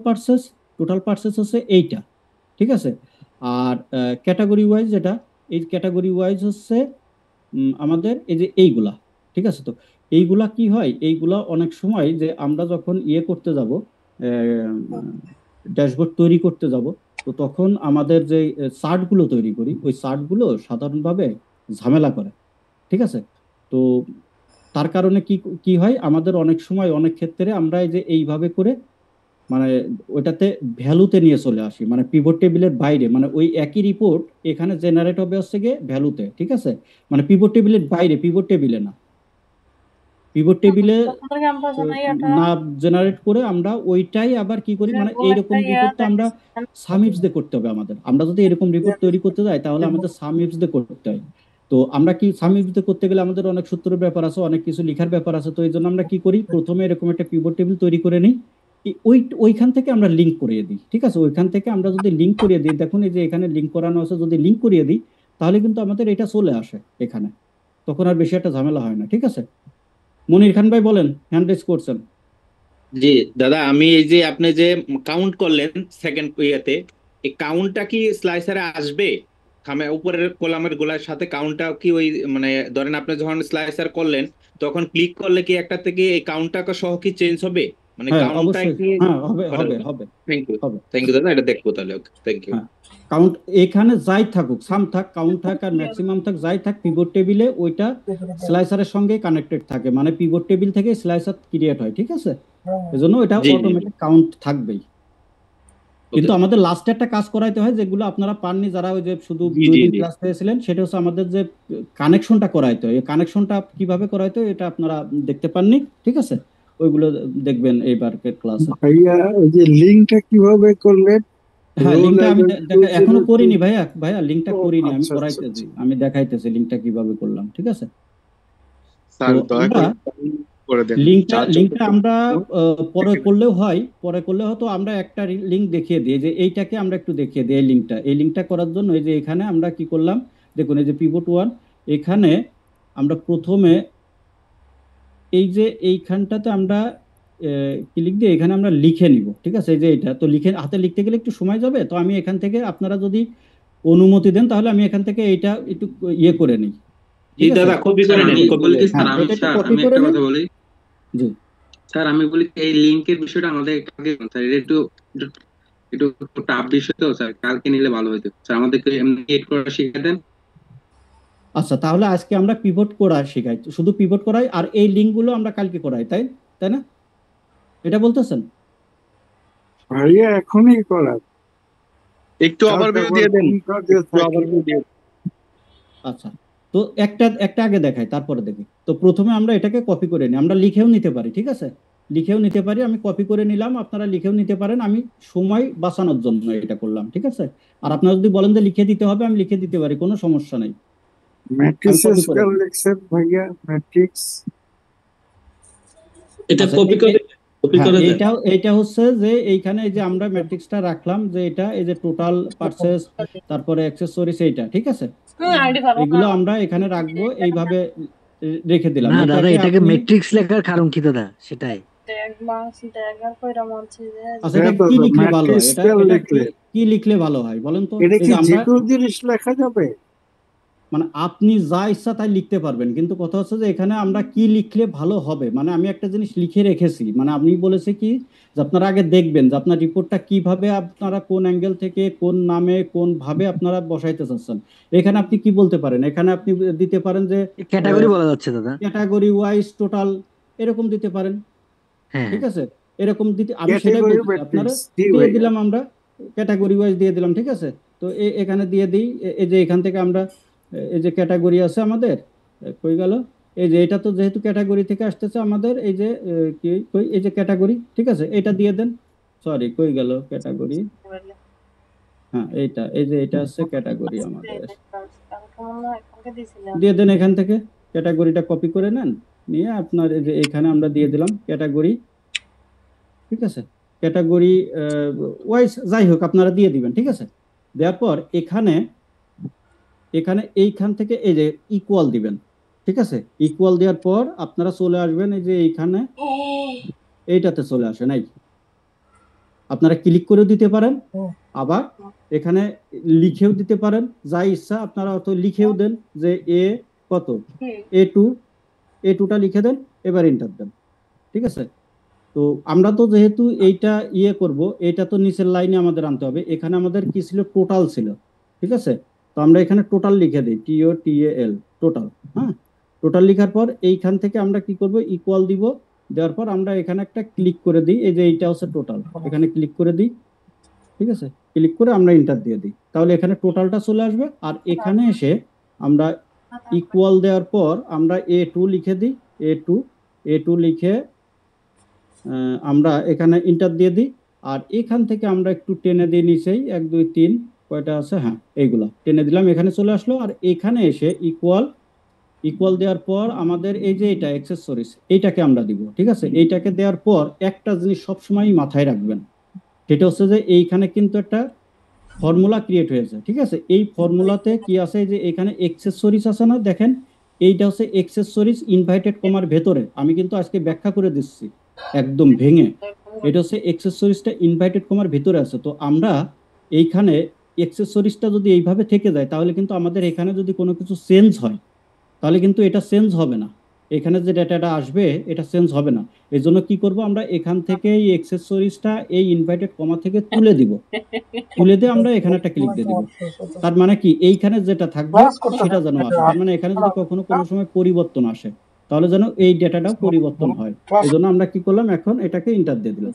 পার্সেস হচ্ছে এইটা, ঠিক আছে। আর ক্যাটাগরি ওয়াইজ যেটা, এই ক্যাটাগরি ওয়াইজ হচ্ছে আমাদের এই যে এইগুলা, ঠিক আছে। তো এইগুলা কি হয়, এইগুলা অনেক সময় যে আমরা যখন ইয়ে করতে যাব, ড্যাশবোর্ড তৈরি করতে যাব, তো তখন আমাদের যে চার্টগুলো তৈরি করি, ওই চার্টগুলো সাধারণভাবে ঝামেলা করে, ঠিক আছে। তো তার কারণে কি কি হয়, আমাদের অনেক সময় অনেক ক্ষেত্রে আমরা এই যে এইভাবে করে মানে ওইটাতে ভ্যালুতে নিয়ে চলে আসি, মানে পিভট টেবিলের বাইরে, মানে ওই একই রিপোর্ট এখানে জেনারেট হবে হচ্ছে গিয়ে ভ্যালুতে, ঠিক আছে, মানে পিভট টেবিলের বাইরে, পিভট টেবিলে না, পিভট টেবিলে না জেনারেট করে আমরা ওইটাই আবার কি করি, মানে এইরকম রিপোর্টটা আমরা সাম ইফস দিয়ে করতে হবে আমাদের। আমরা যদি এরকম রিপোর্ট তৈরি করতে যাই তাহলে আমাদের সাম ইফস দিয়ে করতে হয়। তো আমরা কি সাম ইফস দিয়ে করতে গেলে আমাদের অনেক সূত্রের ব্যাপার আছে, অনেক কিছু লেখার ব্যাপার আছে। তো এই জন্য আমরা কি করি, প্রথমে এরকম একটা পিভট টেবিল তৈরি করে নিই, ওইখান থেকে আমরা লিঙ্ক করিয়ে দিই, ঠিক আছে। ওইখান থেকে আমরা যদি লিঙ্ক করিয়ে দিই, দেখুন এই যে এখানে লিঙ্ক করানো আছে, যদি লিঙ্ক করিয়ে দিই তাহলে কিন্তু আমাদের এটা চলে আসে এখানে, তখন আর বেশি একটা ঝামেলা হয় না, ঠিক আছে। মনির খান ভাই বলেন, হ্যান্ড রেজ করছেন। জি দাদা, আমি এই যে আপনি যে কাউন্ট করলেন সেকেন্ড ইয়েতে, এই কাউন্টটা কি স্লাইসারে আসবে? উপরের কলামের গোলার সাথে কাউন্টটা কি ওই, মানে ধরেন আপনি যখন স্লাইসার করলেন তখন ক্লিক করলে কি একটা থেকে এই কাউন্টটা সহ কি চেঞ্জ হবে? মানে হ্যাঁ কাউন্টটা অবশ্যই, কি হ্যাঁ হবে করা হবে যাবে? হবে থ্যাংক হবে। ইউ দাদা, এটা দেখবো তাহলে। ওকে, থ্যাংক ইউ। হ্যাঁ, কাউন্ট এখানে যাই থাকুক, সাম থাক, কাউন্ট থাক, আর ম্যাক্সিমাম থাক, যাই থাক, পিভট টেবিলে ওইটা স্লাইসারের সঙ্গে কানেক্টেড থাকে, মানে পিভট টেবিল থেকে স্লাইসার ক্রিয়েট হয়, ঠিক আছে। এজন্য এটা জি জি অটোমেটিক কাউন্ট থাকবেই। কিন্তু ওকে। আমাদের লাস্টে একটা কাজ করাইতে হয়, যেগুলো আপনারা পাননি, যারা ওই যে শুধু জি 2 জি দিন জি ক্লাস পেয়েছিলেন, সেটা হচ্ছে আমাদের যে কানেকশনটা করাইতে হয়। এই কানেকশনটা কিভাবে করাইতে হয় এটা আপনারা দেখতে পাননি, ঠিক আছে, ওইগুলো দেখবেন এইবারকের ক্লাসে। ভাইয়া ওই যে লিঙ্কটা কিভাবে করলেন? হ্যাঁ, রোল লিঙ্কটা আমি এবং এখনো করিনি ভাইয়া, ভাইয়া লিঙ্কটা ও করিনি, আমি আচ্ছা আচ্ছা করাইতেছি, আচ্ছা। আমি দেখাইতেছি লিঙ্কটা কিভাবে করলাম, ঠিক আছে। তো স্যার দয়া আমরা করে করে দেন লিঙ্কটা যা লিঙ্কটা যতটুকু আমরা পরে দেখে নেন। করলেও হয়, পরে করলে হয়তো আমরা একটা লিঙ্ক দেখিয়ে দিই, যে এইটাকে আমরা একটু দেখিয়ে দিই। এই লিঙ্কটা করার জন্য এই যে এখানে আমরা কি করলাম, দেখুন এই যে পিভট ওয়ান, এখানে আমরা প্রথমে এই যে এইখানটাতে আমরা কি লিখব, এখানে আমরা লিখে নিব, ঠিক আছে। এই যে এটা তো লিখে হাতে লিখতে গেলে একটু সময় যাবে, তো আমি এখান থেকে, আপনারা যদি অনুমতি দেন তাহলে আমি এখান থেকে এইটা একটু ইয়ে করে নিই, জি ঠিক আছে। দাদা, কপি স্যার করে নেন, আমি কপি বলি কি, করে। হ্যাঁ, স্যার আমি এটা একটু স্যার কপি আমি করে একটা নিন। কথা বলি। জি স্যার আমি বলি এই লিঙ্কের বিষয়টা আমাদের কালকে, স্যার এটা একটু একটু একটু টাফ বিষয় তো স্যার, কালকে নিলে ভালো হতো স্যার, আমাদেরকে এমনি এড করা শিখিয়ে দেন। আচ্ছা, তাহলে আজকে আমরা পিভট করা শেখাই, শুধু পিভট করাই, আর এই লিঙ্কগুলো আমরা কালকে করাই, তাই তাই না, এটা বলতেছেন? ভাইয়া এখনই করার, একটু কালকে ওভারভিউ আবার দিয়ে দেন, কোন কাজে একটু থাকি। ওভারভিউ দিয়ে। আচ্ছা, তো একটা একটা আগে দেখাই তারপরে দেখি। তো প্রথমে আমরা এটাকে কপি করে নিই, আমরা লিখেও নিতে পারি, ঠিক আছে, লিখেও নিতে পারি। আমি কপি করে নিলাম, আপনারা লিখেও নিতে পারেন, আমি সময় বাঁচানোর জন্য এটা করলাম, ঠিক আছে। আর আপনারা যদি বলেন যে লিখে দিতে হবে, আমি লিখে দিতে পারি, কোনো সমস্যা নেই, আমি ম্যাট্রিক্স কপি করে স্কয়ার দিই। লিখছেন ভাইয়া, ম্যাট্রিক্স। এটা আচ্ছা, কপি হ্যাঁ, করে দেন। এইটা হচ্ছে যে এইখানে এই যে আমরা ম্যাট্রিক্সটা রাখলাম, যে এটা এই যে টোটাল পারচেস, তারপরে অ্যাক্সেসরিজ, এইটা ঠিক আছে, এগুলো আমরা এখানে রাখবো, এইভাবে রেখে দিলাম। না দাদা, এটাকে এটাকে আপনি, ম্যাট্রিক্স লেখার কারণ কি দাদা, সেটাই। আচ্ছা, হ্যাঁ এটা কি দাদা, লিখলে ভালো হয়, ম্যাট্রিক্স এটা স্কয়ার এটা কি লিখলে কি লিখলে ভালো হয় বলেন তো। এটা এই কি যে যে আমরা, কোনো জিনিস লেখা যাবে? মানে আপনি যা ইচ্ছা তাই লিখতে পারবেন, কিন্তু কথা হচ্ছে যে এখানে আমরা কি লিখলে ভালো হবে, মানে আমি একটা জিনিস লিখে রেখেছি, মানে আপনি বলেছে কি যে আপনারা আগে দেখবেন যে আপনার রিপোর্টটা কিভাবে, আপনারা কোন অ্যাঙ্গেল থেকে, কোন নামে, কোন ভাবে আপনারা বসাইতে চাচ্ছেন। এখানে আপনি কি বলতে পারেন, এখানে আপনি দিতে পারেন যে ক্যাটাগরি বলা যাচ্ছে দাদা। ক্যাটাগরি ওয়াইজ, টোটাল, এরকম দিতে পারেন, হ্যাঁ ঠিক হ্যাঁ। আছে। এরকম দিতে, আমি সেটাই ক্যাটাগরি বলতেছি, আপনারা ম্যাট্রিক্স জি দিয়ে ভাইয়া। দিলাম, আমরা ক্যাটাগরি ওয়াইজ দিয়ে দিলাম, ঠিক আছে। তো এখানে দিয়ে দিই, এই যে এখান থেকে আমরা, এই যে ক্যাটাগরি আছে আমাদের, কই গেল, এই যে এটা তো যেহেতু ক্যাটাগরি থেকে আসতেছে আমাদের, এই যে কি কই, এই যে ক্যাটাগরি, ঠিক আছে, এটা দিয়ে দেন। সরি, কই গেল ক্যাটাগরি, হ্যাঁ এইটা, এই যে এটা হচ্ছে ক্যাটাগরি আমাদের, দিয়ে দেন এখান থেকে, ক্যাটাগরিটা কপি করে নেন, নিয়ে আপনার এই যে এখানে আমরা দিয়ে দিলাম ক্যাটাগরি, ঠিক আছে। ক্যাটাগরি ওয়াইজ যাই হোক আপনারা দিয়ে দিবেন, ঠিক আছে। দেওয়ার পর এখানে এখানে এইখান থেকে এই যে ইকুয়াল দিবেন, ঠিক আছে। ইকুয়াল দেওয়ার পর আপনারা চলে আসবেন এই যে এইখানে, এইটাতে চলে আসেন, এই আপনারা ক্লিক করেও দিতে পারেন, আবার এখানে লিখেও দিতে পারেন, যা ইচ্ছা আপনারা অত লিখেও দেন, যে এ কত, এ টুটা লিখে দেন, এবার এন্টার দেন, ঠিক আছে। তো আমরা তো যেহেতু এইটা ইয়ে করব, এটা তো নিচের লাইনে আমাদের আনতে হবে, এখানে আমাদের কি ছিল, টোটাল ছিল, ঠিক আছে। তো আমরা এখানে টোটাল লিখে দিই, TOTAL, টোটাল, হ্যাঁ। টোটাল লেখার পর এইখান থেকে আমরা কি করব, ইকুয়াল দিব, দেওয়ার পর আমরা এখানে একটা ক্লিক করে দিই, এই যে এইটা হচ্ছে টোটাল, এখানে ক্লিক করে দিই, ঠিক আছে, ক্লিক করে আমরা এন্টার দিয়ে দিই, তাহলে এখানে টোটালটা চলে আসবে। আর এখানে এসে আমরা ইকুয়াল দেওয়ার পর আমরা A2 লিখে দিই, A2 লিখে আমরা এখানে এন্টার দিয়ে দিই। আর এখান থেকে আমরা একটু টেনে দিই নিচেই 1 2 3 কয়টা আছে, হ্যাঁ এইগুলা টেনে দিলাম, এখানে চলে আসলো। আর এখানে এসে ইকুয়াল দেওয়ার পর আমাদের এই যে এটা অ্যাক্সেসরিজ এইটাকে আমরা দিব, ঠিক আছে। এইটাকে দেওয়ার পর একটা জিনিস সবসময় মাথায় রাখবেন, সেটা হচ্ছে যে এইখানে কিন্তু একটা ফর্মুলা ক্রিয়েট হয়েছে, ঠিক আছে। এই ফর্মুলাতে কি আছে, যে এখানে অ্যাক্সেসরিজ আছে না, দেখেন এইটা হচ্ছে অ্যাক্সেসরিজ ইনভাইটেড কমার ভেতরে, আমি কিন্তু আজকে ব্যাখ্যা করে দিচ্ছি একদম ভেঙে। এটা হচ্ছে অ্যাক্সেসরিজটা ইনভাইটেড কমার ভেতরে আছে। তো আমরা এইখানে অ্যাক্সেসরিজটা যদি এইভাবে থেকে যায়, তাহলে কিন্তু আমাদের এখানে যদি কোনো কিছু চেঞ্জ হয়, তাহলে কিন্তু এটা চেঞ্জ হবে না, এখানে যে ডেটাটা আসবে এটা চেঞ্জ হবে না। এই জন্য কি করব, আমরা এখান থেকে এই অ্যাক্সেসরিজটা এই ইনভাইটেড কমা থেকে তুলে দিব, তুলে দিয়ে আমরা এখানে একটা ক্লিক দিয়ে দিব। তার মানে কি, এইখানে যেটা থাকবে সেটা যেন আসে। তার মানে এখানে যদি কখনো কোনো সময় পরিবর্তন আসে, তাহলে যেন এই ডেটাটাও পরিবর্তন হয়। এই জন্য আমরা কি করলাম, এখন এটাকে এন্টার দিয়ে দিলাম,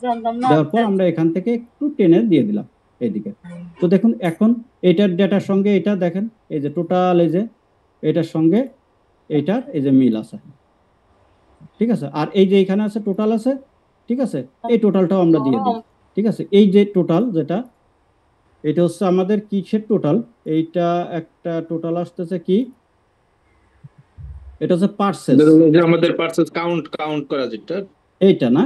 দেওয়ার পর আমরা এখান থেকে একটু টেনে দিয়ে দিলাম এইদিকে। তো দেখুন এখন এটার ডেটার সঙ্গে এটা দেখেন, এই যে টোটাল, এই যে এটার সঙ্গে এটার এই যে মিল আছে, ঠিক আছে। আর এই যে এখানে আছে টোটাল আছে, ঠিক আছে, এই টোটালটাও আমরা দিয়ে দিই, ঠিক আছে। এই যে টোটাল যেটা, এটা হচ্ছে আমাদের কিসের টোটাল, এইটা একটা টোটাল আসতেছে কি, এটা হচ্ছে পার্সেস, যে আমাদের পার্সেস কাউন্ট করা যেটা, এইটা না,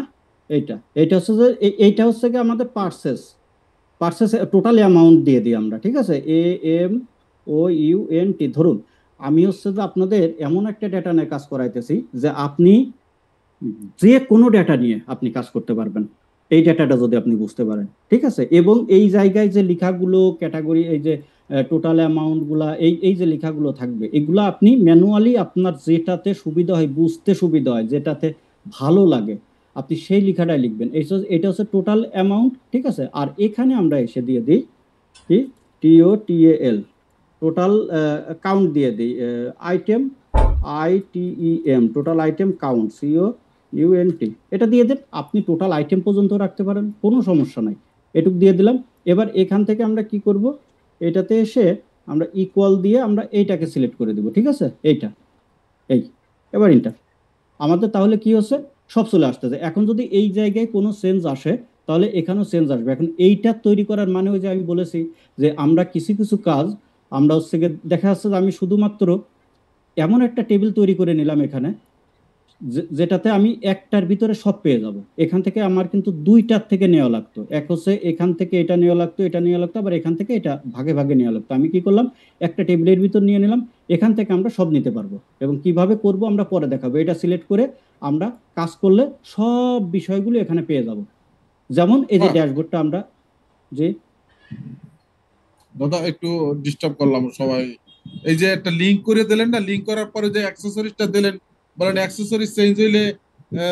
এইটা হচ্ছে যে এইটা হচ্ছে কি আমাদের পার্সেস টোটাল অ্যামাউন্ট দিয়ে দিই আমরা, ঠিক আছে। AMOUNT, ধরুন আমি হচ্ছে যে আপনাদের এমন একটা ডেটা নিয়ে কাজ করাইতেছি যে আপনি যে কোনো ডেটা নিয়ে আপনি কাজ করতে পারবেন, এই ডেটাটা যদি আপনি বুঝতে পারেন, ঠিক আছে। এবং এই জায়গায় যে লেখাগুলো ক্যাটাগরি, এই যে টোটাল অ্যামাউন্ট গুলা, এই যে লেখাগুলো থাকবে, এগুলো আপনি ম্যানুয়ালি আপনার যেটাতে সুবিধা হয়, বুঝতে সুবিধা হয়, যেটাতে ভালো লাগে, আপনি সেই লেখাটাই লিখবেন। এটা হচ্ছে টোটাল অ্যামাউন্ট, ঠিক আছে। আর এখানে আমরা এসে দিয়ে দিই কি, TOTAL, টোটাল কাউন্ট দিয়ে দিই, item ITEM, total item count, COUNT, এটা দিয়ে দেন। আপনি টোটাল আইটেম পর্যন্ত রাখতে পারেন, কোনো সমস্যা নাই, এটুক দিয়ে দিলাম। এবার এখান থেকে আমরা কি করব, এটাতে এসে আমরা ইকুয়াল দিয়ে আমরা এইটাকে সিলেক্ট করে দেব, ঠিক আছে, এইটা, এবার এন্টার। আমাদের তাহলে কি হচ্ছে, সব চলে আসতেছে। এখন যদি এই জায়গায় কোনো চেঞ্জ আসে, তাহলে এখানেও চেঞ্জ আসবে। এখন এইটা তৈরি করার মানে ওই যে আমি বলেছি যে আমরা কিছু কাজ আমরা হচ্ছে দেখা যাচ্ছে যে আমি শুধুমাত্র এমন একটা টেবিল তৈরি করে নিলাম এখানে, যেটাতে আমি একটার ভিতরে সব পেয়ে যাব। এখান থেকে আমার কিন্তু দুইটার থেকে নেওয়া লাগতো, এক হচ্ছে এখান থেকে এটা নেওয়া লাগতো, এটা নেওয়া লাগতো, আবার এখান থেকে এটা ভাগে ভাগে নেওয়া লাগতো। আমি কি করলাম, একটা টেবিলের ভিতর নিয়ে নিলাম, এখান থেকে আমরা সব নিতে পারবো। এবং কিভাবে করব আমরা পরে দেখাবো। এটা সিলেক্ট করে আমরা কাজ করলে সব বিষয়গুলো এখানে পেয়ে যাব। যেমন এই যে ড্যাশবোর্ডটা আমরা যে, দাদা একটু ডিস্টার্ব করলাম সবাই, এই যে একটা লিংক করে দিলেন না, লিংক করার পরে যে অ্যাক্সেসরিজটা দিলেন, বলেন অ্যাক্সেসরিজ চেঞ্জ হইলে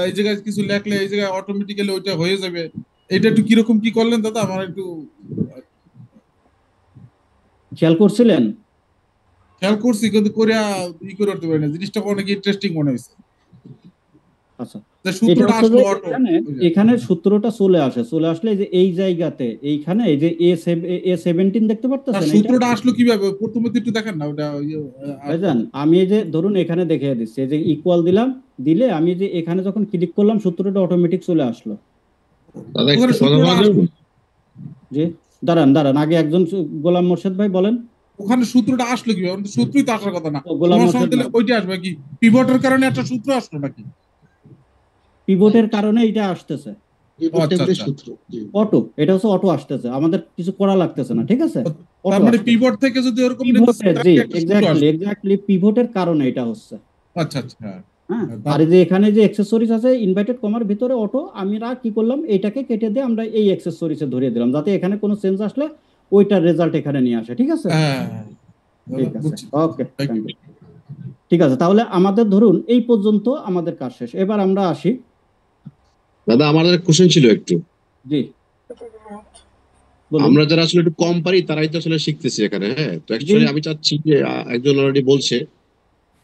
এই জায়গায় কিছু লেখলে এই জায়গায় অটোমেটিক্যালি ওইটা হয়ে যাবে, এটা একটু কিরকম কি করলেন দাদা, আমার একটু খেয়াল করছিলেন? খেয়াল করছি কিন্তু করে ই করে উঠতে পারি না, জিনিসটা অনেক ইন্টারেস্টিং মনে হয়েছে। আচ্ছা, যে সূত্রটা আসলো অটো, এখানে সূত্রটা চলে আসলে যে এই জায়গাতে এইখানে এই যে A17 দেখতে পারতেছেন, সূত্রটা আসলো কিভাবে প্রথমে একটু দেখেন না ওটা। ভাইজান আমি এই যে ধরুন এখানে দেখিয়ে দিচ্ছি, এই যে ইকুয়াল দিলাম, দিলে আমি যে এখানে যখন ক্লিক করলাম সূত্রটা অটোমেটিক চলে আসলো। জি দাঁড়ান আগে একজন গোলাম মোর্শেদ ভাই বলেন, ওখানে সূত্রটা আসলো কিভাবে, সূত্রই তো আসার কথা না, গোলাম মোর্শেদ ওইটা আসবে কি পিভটের কারণে একটা সূত্র আসলো নাকি? পিভটের কারণে এটা আসতেছে সূত্র অটো, এটা হচ্ছে অটো আসতেছে, আমাদের কিছু করা লাগতেছে না, ঠিক আছে। তার মানে পিভট থেকে যদি এরকম এক্স্যাক্টলি পিভটের কারণে এটা হচ্ছে। আচ্ছা আচ্ছা, হ্যাঁ, আর এই যে এখানে যে অ্যাক্সেসরিজ আছে ইনভাইটেড কমার ভিতরে অটো, আমরা কি করলাম, এটাকে কেটে দিয়ে আমরা এই অ্যাক্সেসরিজে ধরিয়ে দিলাম, যাতে এখানে কোনো চেঞ্জ আসলে ওইটার রেজাল্ট এখানে নিয়ে আসে, ঠিক আছে। ঠিক আছে, ওকে, ঠিক আছে। তাহলে আমাদের ধরুন এই পর্যন্ত আমাদের কাজ শেষ। এবার আমরা আসি, দাদা আমাদের কোশ্চেন ছিল একটু, জি আমরা যারা আসলে একটু কম পারি তারাই তো আসলে শিখতেছি এখানে। হ্যাঁ, তো অ্যাকচুয়ালি আমি চাচ্ছি যে একজন অলরেডি বলছে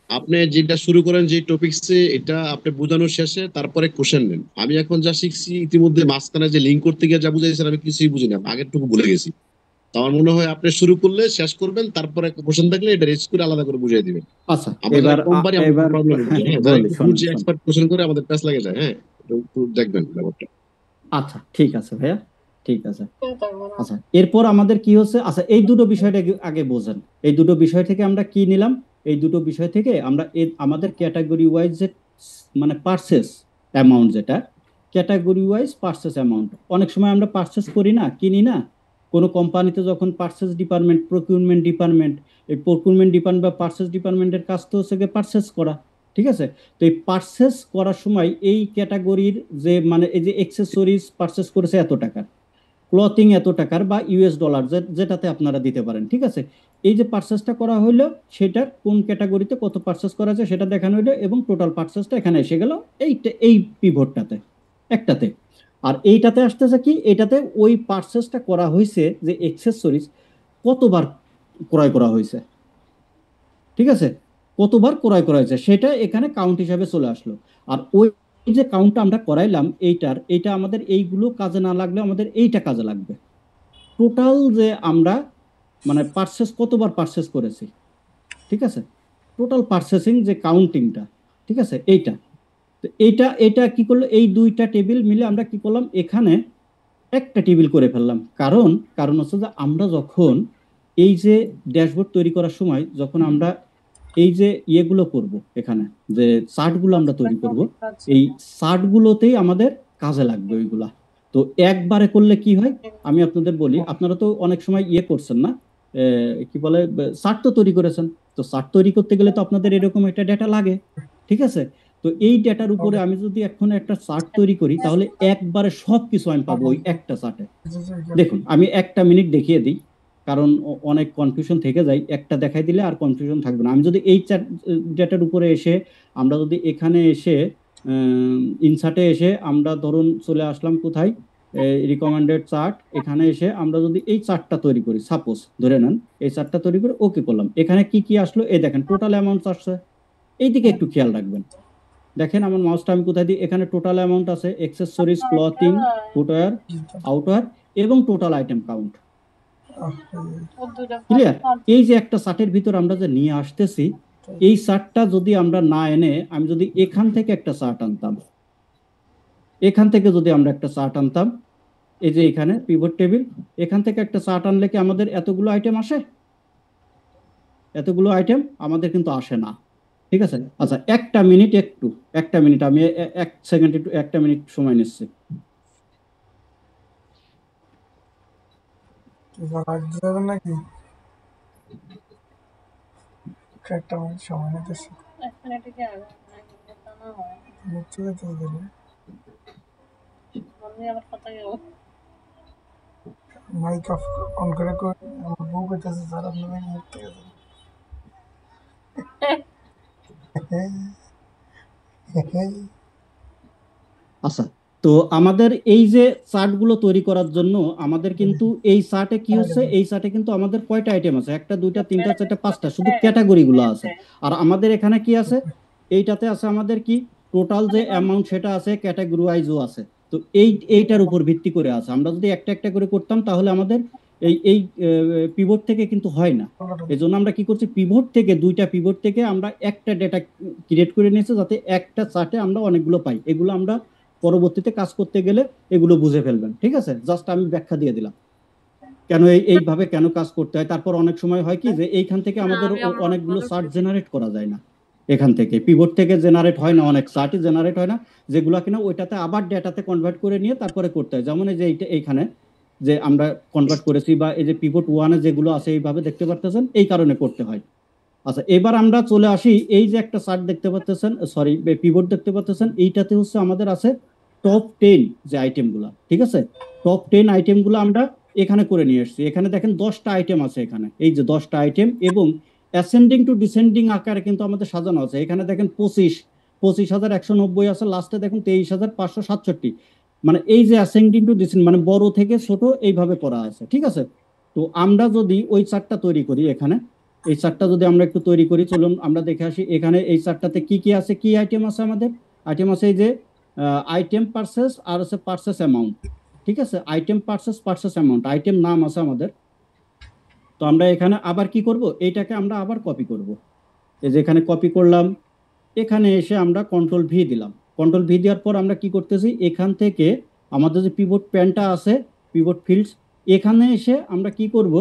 আপনি যেটা শুরু করেন যে টপিকসে এটা আপনি বোঝানোর শেষে তারপরে কোশ্চেন নেন। আমি এখন যা শিখছি ইতিমধ্যে মাঝখানে যে লিঙ্ক করতে গিয়ে যা বুঝাইছেন আমি কিছুই বুঝি না, আগেরটুকু ভুলে গেছি। তো আমার মনে হয় আপনি শুরু করলে শেষ করবেন, তারপরে কোশ্চেন থাকলে এটা রেজ করে আলাদা করে বুঝিয়ে দিবেন। আচ্ছা আমরা যারা এবার কম পারি আমাদের এবার প্রবলেম হচ্ছে, হ্যাঁ, যারা বলি একটু শোনেন বুঝে শোনেন। এক্সপার্ট কোশ্চেন করে আমাদের প্যাস লাগে যায়। হ্যাঁ, এটা একটু দেখবেন ব্যাপারটা। আচ্ছা ঠিক আছে ভাইয়া, ঠিক আছে। আচ্ছা এরপর আমাদের কি হচ্ছে, আচ্ছা এই দুটো বিষয়টা আগে বোঝেন। এই দুটো বিষয় থেকে আমরা কি নিলাম, এই দুটো বিষয় থেকে আমরা আমাদের ক্যাটাগরি ওয়াইজ যে মানে পারচেস অ্যামাউন্ট, যেটা ক্যাটাগরি ওয়াইজ পারচেস অ্যামাউন্ট, অনেক সময় আমরা পারচেস করি না, কিনি না। কোনো কোম্পানিতে যখন পারচেস ডিপার্টমেন্ট, প্রকিউরমেন্ট ডিপার্টমেন্ট, এই প্রকিউরমেন্ট ডিপার্টমেন্ট বা পারচেস ডিপার্টমেন্টের কাজ তো হচ্ছে পারচেস করা, ঠিক আছে। তো এই পারচেস করার সময় এই ক্যাটাগরির যে মানে এই যে এক্সেসরিজ পারচেস করেছে এত টাকার, ক্লথিং এত টাকার বা ইউএস ডলার যেটাতে আপনারা দিতে পারেন, ঠিক আছে। এই যে পারচেসটা করা হইলো সেটা কোন ক্যাটাগরিতে কত পারচেস করা আছে সেটা দেখানো হইলো, এবং টোটাল পারচেসটা এখানে এসে গেল এই পিভটটাতে একটাতে। আর এইটাতে আসতেছে কি, এটাতে ওই পারচেসটা করা হয়েছে যে এক্সেসরিজ কতবার ক্রয় করা হয়েছে, ঠিক আছে, কতবার ক্রয় করা হয়েছে সেটা এখানে কাউন্ট হিসাবে চলে আসলো। আর ওই যে কাউন্টটা আমরা করাইলাম এইটা আমাদের এইগুলো কাজে না লাগলে আমাদের এইটা কাজে লাগবে। টোটাল যে আমরা মানে পারচেস কতবার পারচেস করেছি, ঠিক আছে, টোটাল পারচেসিং যে কাউন্টিংটা, ঠিক আছে, এইটা। তো এইটা কি করলো, এই দুইটা টেবিল মিলে আমরা কি করলাম, এখানে একটা টেবিল করে ফেললাম। কারণ হচ্ছে যে আমরা যখন এই যে ড্যাশবোর্ড তৈরি করার সময় যখন আমরা এই যে ইয়েগুলো করব, এখানে যে চার্টগুলো আমরা তৈরি করব, এই চার্টগুলোতেই আমাদের কাজে লাগবে ওইগুলা। তো একবারে করলে কি হয় আমি আপনাদের বলি, আপনারা তো অনেক সময় ইয়ে করছেন না, কি বলে, চার্ট তো তৈরি করেছেন। তো চার্ট তৈরি করতে গেলে তো আপনাদের এরকম একটা ডেটা লাগে, ঠিক আছে। তো এই ডেটার উপরে আমি যদি এখন একটা চার্ট তৈরি করি তাহলে একবারে সব কিছু আমি পাবো ওই একটা চার্টে। দেখুন আমি একটা মিনিট দেখিয়ে দিই, কারণ অনেক কনফিউশন থেকে যায়, একটা দেখাই দিলে আর কনফিউশন থাকবে না। আমি যদি এই ডেটার উপরে এসে আমরা যদি এখানে এসে ইনসার্টে এসে আমরা ধরুন চলে আসলাম কোথায়, রিকমেন্ডেড চার্ট, এখানে এসে আমরা যদি এই চার্টটা তৈরি করি, সাপোজ ধরে নেন এই চার্টটা তৈরি করে ওকে করলাম, এখানে কি কি আসলো এই দেখেন টোটাল অ্যামাউন্ট আসছে। এইদিকে একটু খেয়াল রাখবেন, দেখেন আমার মাউসটা আমি কোথায় দিই, এখানে টোটাল অ্যামাউন্ট আছে, এক্সেসরিজ, ক্লথিং, ফুটওয়্যার, আউটওয়্যার এবং টোটাল আইটেম কাউন্ট। ক্লিয়ার? এই যে একটা চার্টের ভিতর আমরা যে নিয়ে আসতেছি, এই চার্টটা যদি আমরা না এনে আমি যদি এখান থেকে একটা চার্ট আনতাম, এখান থেকে যদি আমরা একটা চার্ট আনতাম, এই যে এখানে পিভট টেবিল, এখান থেকে একটা চার্ট আনলে কি আমাদের এতগুলো আইটেম আসে? এতগুলো আইটেম আমাদের কিন্তু আসে না, ঠিক আছে। আচ্ছা একটা মিনিট আমি 1 সেকেন্ড একটু 1 মিনিট সময় নিচ্ছি। নাকি একটা মিনিট সময় নিতেছি, মাইক অন করে আমার বউ পেতেছে স্যার আপনার মুখ থেকে আচ্ছা তো আমাদের এই যে চার্টগুলো তৈরি করার জন্য আমাদের কিন্তু এই চার্টে কি হচ্ছে, এই চার্টে কিন্তু আমাদের কয়টা আইটেম আছে, 1 2 3 4 5টা, শুধু ক্যাটাগরিগুলো আছে। আর আমাদের এখানে কি আছে, এইটাতে আছে আমাদের কি টোটাল যে অ্যামাউন্ট সেটা আছে, ক্যাটাগরি ওয়াইজও আছে। তো এইটার উপর ভিত্তি করে আছে। আমরা যদি একটা একটা করে করতাম তাহলে আমাদের এই পিভট থেকে কিন্তু হয় না। এই জন্য আমরা কি করছি, পিভট থেকে 2টা পিভট থেকে আমরা একটা ডেটা ক্রিয়েট করে নিয়েছি যাতে একটা চার্টে আমরা অনেকগুলো পাই। এগুলো আমরা পরবর্তীতে কাজ করতে গেলে এগুলো বুঝে ফেলবেন, ঠিক আছে। জাস্ট আমি ব্যাখ্যা দিয়ে দিলাম কেন এইভাবে কেন কাজ করতে হয়। তারপর অনেক সময় হয় কি যে এইখান থেকে আমাদের অনেকগুলো চার্ট জেনারেট করা যায় না, এখান থেকে পিভট থেকে জেনারেট হয় না, অনেক চার্টই জেনারেট হয় না, যেগুলো কিনা ওইটাতে আবার ডেটাতে কনভার্ট করে নিয়ে তারপরে করতে হয়। যেমন এই যে এইখানে যে আমরা কনভার্ট করেছি, বা এই যে পিভট 1-এ যেগুলো আছে এইভাবে দেখতে পারতেছেন, এই কারণে করতে হয়। আচ্ছা এবার আমরা চলে আসি, এই যে একটা চার্ট দেখতে পাচ্ছেন, সরি পিভট দেখতে পাচ্ছেন, এইটাতে হচ্ছে আমাদের আছে টপ 10 যে আইটেমগুলো, ঠিক আছে। টপ 10 আইটেমগুলো আমরা এখানে করে নিয়ে এসেছি। এখানে দেখেন 10টা আইটেম আছে, এখানে এই যে 10টা আইটেম, এবং অ্যাসেন্ডিং টু ডিসেন্ডিং আকারে কিন্তু আমাদের সাজানো আছে। এখানে দেখেন 25,190 আছে, লাস্টে দেখুন 23,567, মানে এই যে অ্যাসেন্ডিং টু ডিসেন্ডিং মানে বড় থেকে ছোট এইভাবে করা আছে, ঠিক আছে। তো আমরা যদি ওই চার্টটা তৈরি করি, এখানে এই চার্টটা যদি আমরা একটু তৈরি করি, চলুন আমরা দেখে আসি এখানে এই চার্টটাতে কি কি আছে, কি আইটেম আছে আমাদের। আইটেম আছে এই যে আইটেম পারচেস আর আছে পারচেস অ্যামাউন্ট, ঠিক আছে, item purchase purchase amount, item নাম আছে আমাদের। তো আমরা এখানে আবার কি করব, এইটাকে আমরা আবার কপি করব। এই যে এখানে কপি করলাম, এখানে এসে আমরা কন্ট্রোল ভি দিলাম। কন্ট্রোল ভি দেওয়ার পর আমরা কি করতেছি, এখান থেকে আমাদের যে পিভট প্যানটা আছে, পিভট ফিল্ডস, এখানে এসে আমরা কি করব,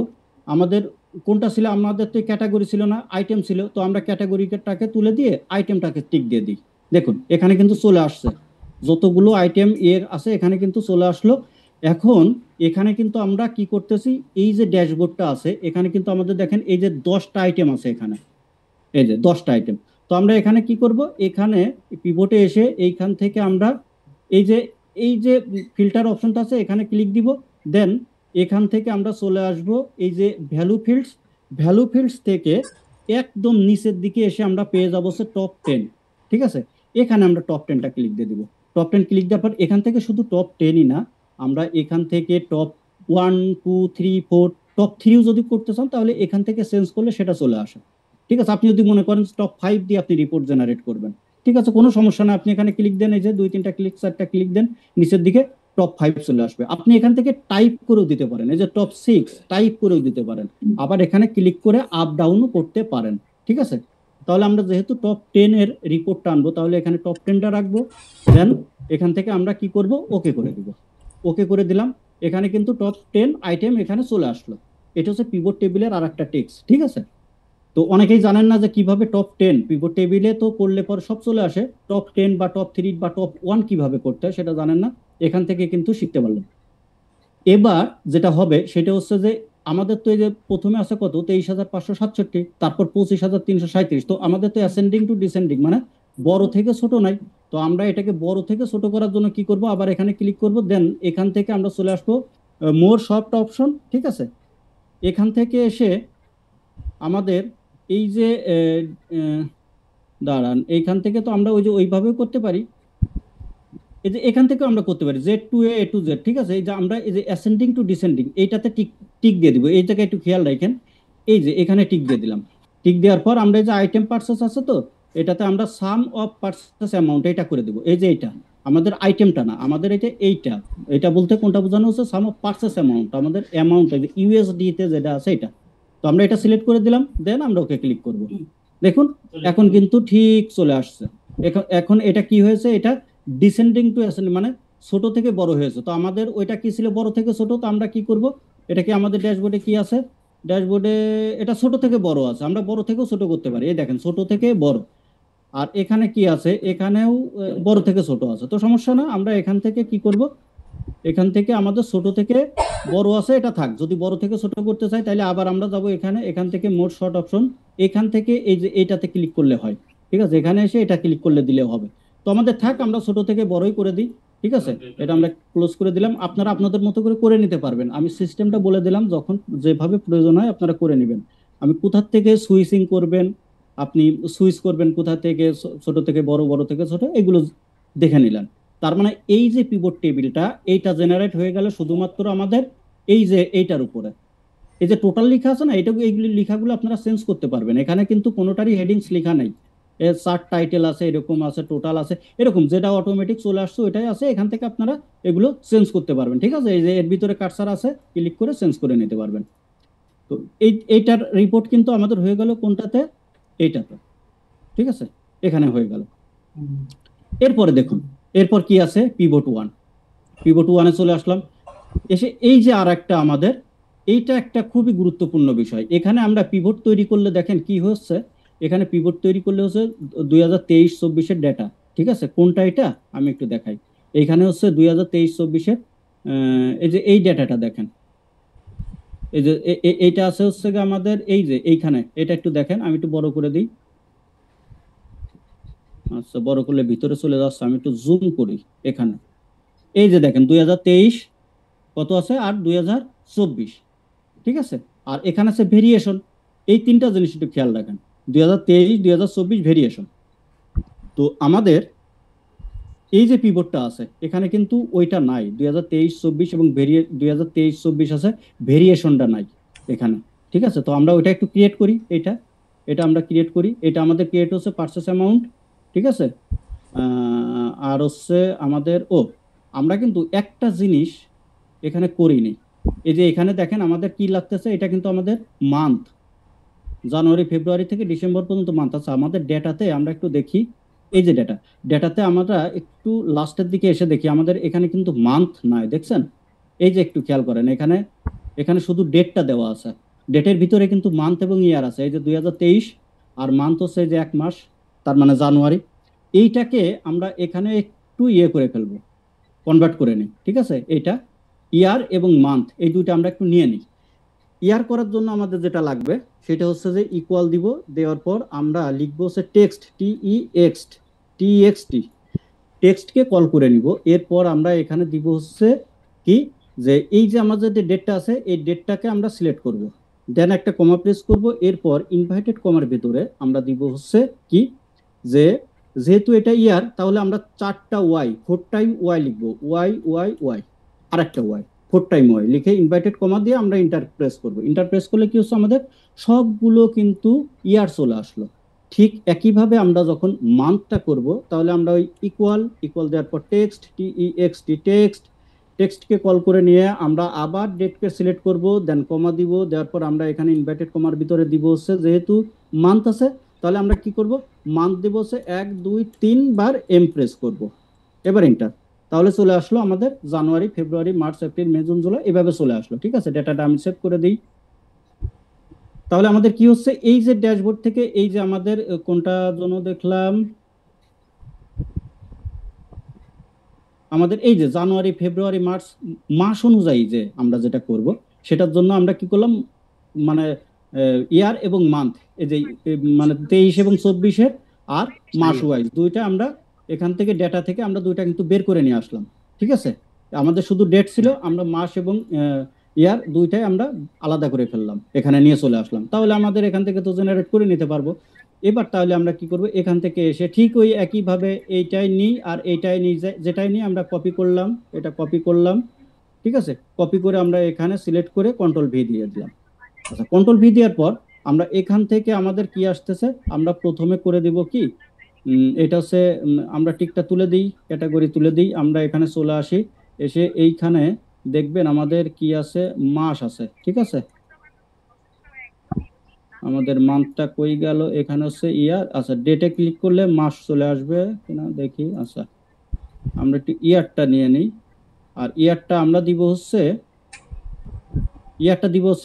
আমাদের কোনটা ছিল, আমাদের তো ক্যাটাগরি ছিল না, আইটেম ছিল, তো আমরা ক্যাটাগরিটাকে তুলে দিয়ে আইটেমটাকে টিক দিয়ে দিই। দেখুন এখানে কিন্তু চলে আসছে, যতগুলো আইটেম এর আছে এখানে কিন্তু চলে আসলো। এখন এখানে কিন্তু আমরা কি করতেছি, এই যে ড্যাশবোর্ডটা আছে এখানে কিন্তু আমাদের দেখেন এই যে 10টা আইটেম আছে এখানে, এই যে 10টা আইটেম। তো আমরা এখানে কি করব, এখানে পিভটে এসে এইখান থেকে আমরা এই যে ফিল্টার অপশনটা আছে এখানে ক্লিক দিব। দেন এখান থেকে আমরা চলে আসব এই যে ভ্যালু ফিল্ডস, ভ্যালু ফিল্ডস থেকে একদম নিচের দিকে এসে আমরা পেয়ে যাবো হচ্ছে টপ 10, ঠিক আছে। এখানে আমরা টপ 10টা ক্লিক দিয়ে দিব। টপ 10 ক্লিক দেওয়ার পর এখান থেকে শুধু টপ 10ই না, আমরা এখান থেকে টপ 1 2 3 4 টপ 3ও যদি করতে চান তাহলে এখান থেকে চেঞ্জ করলে সেটা চলে আসে, ঠিক আছে। আপনি যদি মনে করেন টপ 5 দিয়ে আপনি রিপোর্ট জেনারেট করবেন, ঠিক আছে, কোনো সমস্যা না। আপনি এখানে ক্লিক দেন, এই যে 2-3টা ক্লিক 4টা ক্লিক দেন, নিচের দিকে টপ 5 চলে আসবে। আপনি এখান থেকে টাইপ করেও দিতে পারেন, এই যে টপ 6 টাইপ করেও দিতে পারেন, আবার এখানে ক্লিক করে আপ ডাউনও করতে পারেন, ঠিক আছে। তাহলে আমরা যেহেতু টপ 10 এর রিপোর্টটা আনবো তাহলে এখানে টপ 10টা রাখবো। দেন এখান থেকে আমরা কি করব, ওকে করে দিব। ওকে করে দিলাম, এখানে কিন্তু টপ 10 আইটেম এখানে চলে আসলো। এটা হচ্ছে পিভট টেবিলের আরেকটা টেক্সট, ঠিক আছে। তো অনেকেই জানেন না যে কিভাবে টপ 10 পিভট টেবিলে তো করলে পর সব চলে আসে, টপ 10 বা টপ 3 বা টপ 1 কিভাবে করতে হয় সেটা জানেন না, এখান থেকে কিন্তু শিখতে পারলেন। এবার যেটা হবে সেটা হচ্ছে যে আমাদের তো এই যে প্রথমে আছে কত 23,567, তারপর 25,337, তো আমাদের তো অ্যাসেন্ডিং টু ডিসেন্ডিং মানে বড় থেকে ছোট নাই। তো আমরা এটাকে বড় থেকে ছোট করার জন্য কি করব, আবার এখানে ক্লিক করব। দেন এখান থেকে আমরা চলে আসবো মোর সফট অপশন, ঠিক আছে। এখান থেকে এসে আমাদের এই যে দাঁড়ান, এইখান থেকে তো আমরা ওই যে ওইভাবেও করতে পারি, এই যে এখান থেকে আমরা করতে পারি Z two A to Z, ঠিক আছে। এই যে আমরা এই যে অ্যাসেন্ডিং টু ডিসেন্ডিং এইটাতে টিক টিক দিয়ে দিব, এই জায়গায় একটু খেয়াল রাখেন। এই যে এখানে টিক দিয়ে দিলাম, টিক দেওয়ার পর আমরা এই যে আইটেম পারচেস আছে তো এটাতে আমরা সাম অফ পারচেস অ্যামাউন্ট এটা করে দেবো। এই যে এটা আমাদের আইটেমটা না, আমাদের এইটা বলতে কোনটা বোঝানো হচ্ছে, সাম অফ পারচেস অ্যামাউন্ট, আমাদের অ্যামাউন্ট ইউএসডি তে যেটা আছে এটা। তো আমরা এটা সিলেক্ট করে দিলাম, দেন আমরা ওকে ক্লিক করব। দেখুন এখন কিন্তু ঠিক চলে আসছে। এখন এটা কি হয়েছে, এটা ডিসেন্ডিং টু অ্যাসেন্ডিং মানে ছোট থেকে বড় হয়েছে। তো আমাদের ওইটা কি ছিল, বড় থেকে ছোট, তো আমরা কি করব, এটাকে আমাদের ড্যাশবোর্ডে কি আছে, ড্যাশবোর্ডে এটা ছোট থেকে বড় আছে, আমরা বড় থেকেও ছোট করতে পারি। এই দেখেন ছোট থেকে বড়, আর এখানে কি আছে, এখানেও বড় থেকে ছোট আছে, তো সমস্যা না। আমরা এখান থেকে কি করব, এখান থেকে আমাদের ছোট থেকে বড় আছে এটা থাক, যদি বড় থেকে ছোট করতে চাই তাহলে আবার আমরা যাব এখানে, এখান থেকে মোড শর্ট অপশন, এখান থেকে এই যে এইটাতে ক্লিক করলে হয়, ঠিক আছে। এখানে এসে এটা ক্লিক করলে দিলেও হবে। তো আমাদের থাক, আমরা ছোট থেকে বড়ই করে দিই, ঠিক আছে। এটা আমরা ক্লোজ করে দিলাম, আপনারা আপনাদের মতো করে নিতে পারবেন। আমি সিস্টেমটা বলে দিলাম, যখন যেভাবে প্রয়োজন হয় আপনারা করে নেবেন। আমি কোথা থেকে সুইচিং করবেন, আপনি সুইচ করবেন কোথা থেকে, ছোট থেকে বড়, বড় থেকে ছোট, এগুলো দেখে নিলেন। তার মানে এই যে পিভট টেবিলটা এইটা জেনারেট হয়ে গেল শুধুমাত্র আমাদের এই যে এইটার উপরে। এই যে টোটাল লেখা আছে না, এইগুলি লেখাগুলো আপনারা চেঞ্জ করতে পারবেন। এখানে কিন্তু কোনোটারই হেডিংস লেখা নাই, চার্ট টাইটেল আছে, এরকম আছে, টোটাল আছে, এরকম যেটা অটোমেটিক চলে আসছে ওইটাই আছে। এখান থেকে আপনারা এগুলো চেঞ্জ করতে পারবেন, ঠিক আছে। এই যে এর ভিতরে কার্সার আছে, ক্লিক করে চেঞ্জ করে নিতে পারবেন। তো এইটার রিপোর্ট কিন্তু আমাদের হয়ে গেল কোনটাতে, এইটাতে, ঠিক আছে, এখানে হয়ে গেল। এরপরে দেখুন এরপর কি আছে, পিভট 1, পিভট 1-এ চলে আসলাম। এসে এই যে আর একটা আমাদের এইটা একটা খুবই গুরুত্বপূর্ণ বিষয়। এখানে আমরা পিভট তৈরি করলে দেখেন কি হচ্ছে, এখানে পিভট তৈরি করলে হচ্ছে 2023-24-এর ডেটা, ঠিক আছে। কোনটা এটা আমি একটু দেখাই, এইখানে হচ্ছে 2023-24-এর এই যে এই ডেটাটা দেখেন, এই যে এইটা আছে হচ্ছে আমাদের এই যে এইখানে, এটা একটু দেখেন, আমি একটু বড় করে দিই। আচ্ছা বড় করলে ভিতরে চলে যাচ্ছে, আমি একটু জুম করি। এখানে এই যে দেখেন 2023 কত আছে আর 2024, ঠিক আছে। আর এখানে আছে ভেরিয়েশন, এই তিনটা জিনিস একটু খেয়াল রাখেন, 2023 2024 ভেরিয়েশন। তো আমাদের এই যে পিভটটা আছে এখানে কিন্তু ওইটা নাই, 2023-24 এবং 2023-24 আছে, ভেরিয়েশনটা নাই এখানে। ঠিক আছে, তো আমরা ওইটা একটু ক্রিয়েট করি। এটা এটা আমরা ক্রিয়েট করি। এটা আমাদের ক্রিয়েট হচ্ছে পারচেস অ্যামাউন্ট, ঠিক আছে। আর হচ্ছে আমাদের আমরা কিন্তু একটা জিনিস এখানে করিনি। এই যে এখানে দেখেন আমাদের কি লাগতেছে, এটা কিন্তু আমাদের মান্থ, জানুয়ারি ফেব্রুয়ারি থেকে ডিসেম্বর পর্যন্ত মান্থ আছে। আমাদের ডেটাতে আমরা একটু দেখি, এই যে ডেটাতে আমরা একটু লাস্টের দিকে এসে দেখি আমাদের এখানে কিন্তু মান্থ নাই, দেখছেন? এই যে একটু খেয়াল করেন, এখানে এখানে শুধু ডেটটা দেওয়া আছে, ডেটের ভিতরে কিন্তু মান্থ এবং ইয়ার আছে। এই যে 2023 আর মান্থ হচ্ছে এই যে 1 মাস, তার মানে জানুয়ারি। এইটাকে আমরা এখানে একটু করে ফেলবো, কনভার্ট করে নিই, ঠিক আছে। এটা ইয়ার এবং মান্থ এই দুইটা আমরা একটু নিয়ে নিই। ইয়ার করার জন্য আমাদের যেটা লাগবে সেটা হচ্ছে যে ইকুয়াল দিব, দেওয়ার পর আমরা লিখবো হচ্ছে টেক্সট, টিএক্সটি, টেক্সটকে কল করে নিব। এরপর আমরা এখানে দিব হচ্ছে কি, যে এই যে আমাদের যে ডেটটা আছে এই ডেটটাকে আমরা সিলেক্ট করব, দেন একটা কমা প্রেস করব। এরপর ইনভাইটেড কমার ভিতরে আমরা দিব হচ্ছে কি, যে যেহেতু এটা ইয়ার, তাহলে আমরা 4টা ওয়াই, 4 টাইম ওয়াই লিখবো, ওয়াই ওয়াই ওয়াই, আর একটা ওয়াই, 4 টাইম ওয়াই লিখে ইনভাইটেড কমা দিয়ে আমরা ইন্টার প্রেস করবো। ইন্টার প্রেস করলে কি হচ্ছে, আমাদের সবগুলো কিন্তু ইয়ার চলে আসলো। ঠিক একইভাবে আমরা যখন মান্থটা করব, তাহলে আমরা ওই ইকুয়াল দেওয়ার পর টেক্সট, টেক্সটকে কল করে নিয়ে আমরা আবার ডেটকে সিলেক্ট করব, দেন কমা দিব, দেওয়ার পর আমরা এখানে ইনভাইটেড কমার ভিতরে দিব হচ্ছে যেহেতু মান্থ আছে, তাহলে আমরা কি করব, মান্থ দিব হচ্ছে 1 2 3 বার এম প্রেস করব, এবার এন্টার। তাহলে চলে আসলো আমাদের January February March April May June July, এভাবে চলে আসলো, ঠিক আছে। ডেটাটা আমি সেভ করে দিই। তাহলে আমাদের কি হচ্ছে, এই যে ড্যাশবোর্ড থেকে এই যে আমাদের কোনটা জন্য দেখলাম, আমাদের এই যে জানুয়ারি ফেব্রুয়ারি মার্চ মাস অনুযায়ী যে আমরা যেটা করব, সেটার জন্য আমরা কি করলাম, মানে ইয়ার এবং মান্থ, এই যে মানে 23 এবং 24-এর আর মাস ওয়াইজ দুইটা আমরা এখান থেকে ডেটা থেকে আমরা দুইটা কিন্তু বের করে নিয়ে আসলাম, ঠিক আছে। আমাদের শুধু ডেট ছিল, আমরা মাস এবং ইয়ার দুইটাই আমরা আলাদা করে ফেললাম, এখানে নিয়ে চলে আসলাম। তাহলে আমাদের এখান থেকে তো জেনারেট করে নিতে পারবো। এবার তাহলে আমরা কি করব, এখান থেকে এসে ঠিক ওই একইভাবে এইটাই নিই আর এইটাই নিই, যেটাই নিই আমরা কপি করলাম, এটা কপি করলাম, ঠিক আছে। কপি করে আমরা এখানে সিলেক্ট করে কন্ট্রোল ভি দিয়ে দিলাম। আচ্ছা, কন্ট্রোল ভি দেওয়ার পর আমরা এখান থেকে আমাদের কি আসতেছে, আমরা প্রথমে করে দিব কি, এটা হচ্ছে আমরা টিকটা তুলে দিই, ক্যাটাগরি তুলে দিই, আমরা এখানে চলে আসি, এসে এইখানে দেখবেন আমাদের কি আছে, মাস আছে, ঠিক আছে। আমাদের মান্থটা কই গেল, এখানে হচ্ছে ইয়ার। আচ্ছা, ডেটে ক্লিক করলে মাস চলে আসবে কিনা দেখি। আচ্ছা, আমরা একটু ইয়ারটা নিয়ে নিই, আর ইয়ারটা আমরা দিব হচ্ছে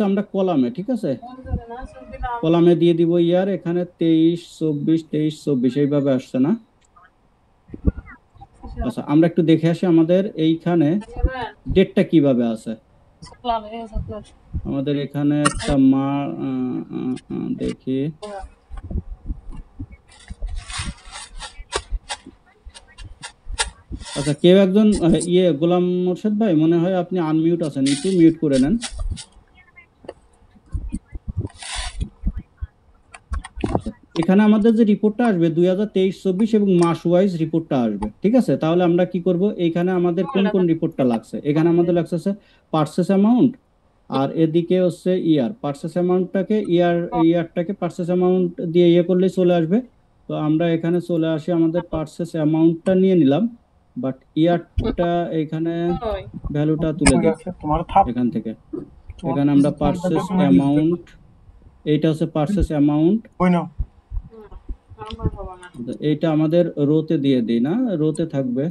আমরা কলামে, ঠিক আছে। কলামে দিয়ে দিব ইয়ার, এখানে 23 24 এইভাবে আসছে না। আচ্ছা, আমরা একটু দেখে আসি আমাদের এইখানে ডেটটা কিভাবে আছে। আমাদের এখানে একটা দেখি, আচ্ছা, কেউ একজন গোলাম মোর্শেদ ভাই, মনে হয় আপনি আনমিউট আছেন, একটু মিউট করে নেন। এখানে আমাদের যে রিপোর্টটা আসবে 2023-24 এবং মাস ওয়াইজ রিপোর্টটা আসবে, ঠিক আছে। তাহলে আমরা কি করব, এইখানে আমাদের কোন কোন রিপোর্টটা লাগছে, এখানে আমাদের লাগছে পারচেস অ্যামাউন্ট, আর এদিকে হচ্ছে ইয়ার। পারচেস অ্যামাউন্টটাকে ইয়ারটাকে পারচেস অ্যামাউন্ট দিয়ে করলেই চলে আসবে। তো আমরা এখানে চলে আসি, আমাদের পারচেস অ্যামাউন্টটা নিয়ে নিলাম, বাট ইয়ারটা এখানে ভ্যালুটা তুলে দিই এখান থেকে। এখানে আমরা পারচেস অ্যামাউন্ট, এইটা হচ্ছে পারচেস অ্যামাউন্ট, এইটা আমাদের রোতে দিয়ে দিই না, রোতে থাকবে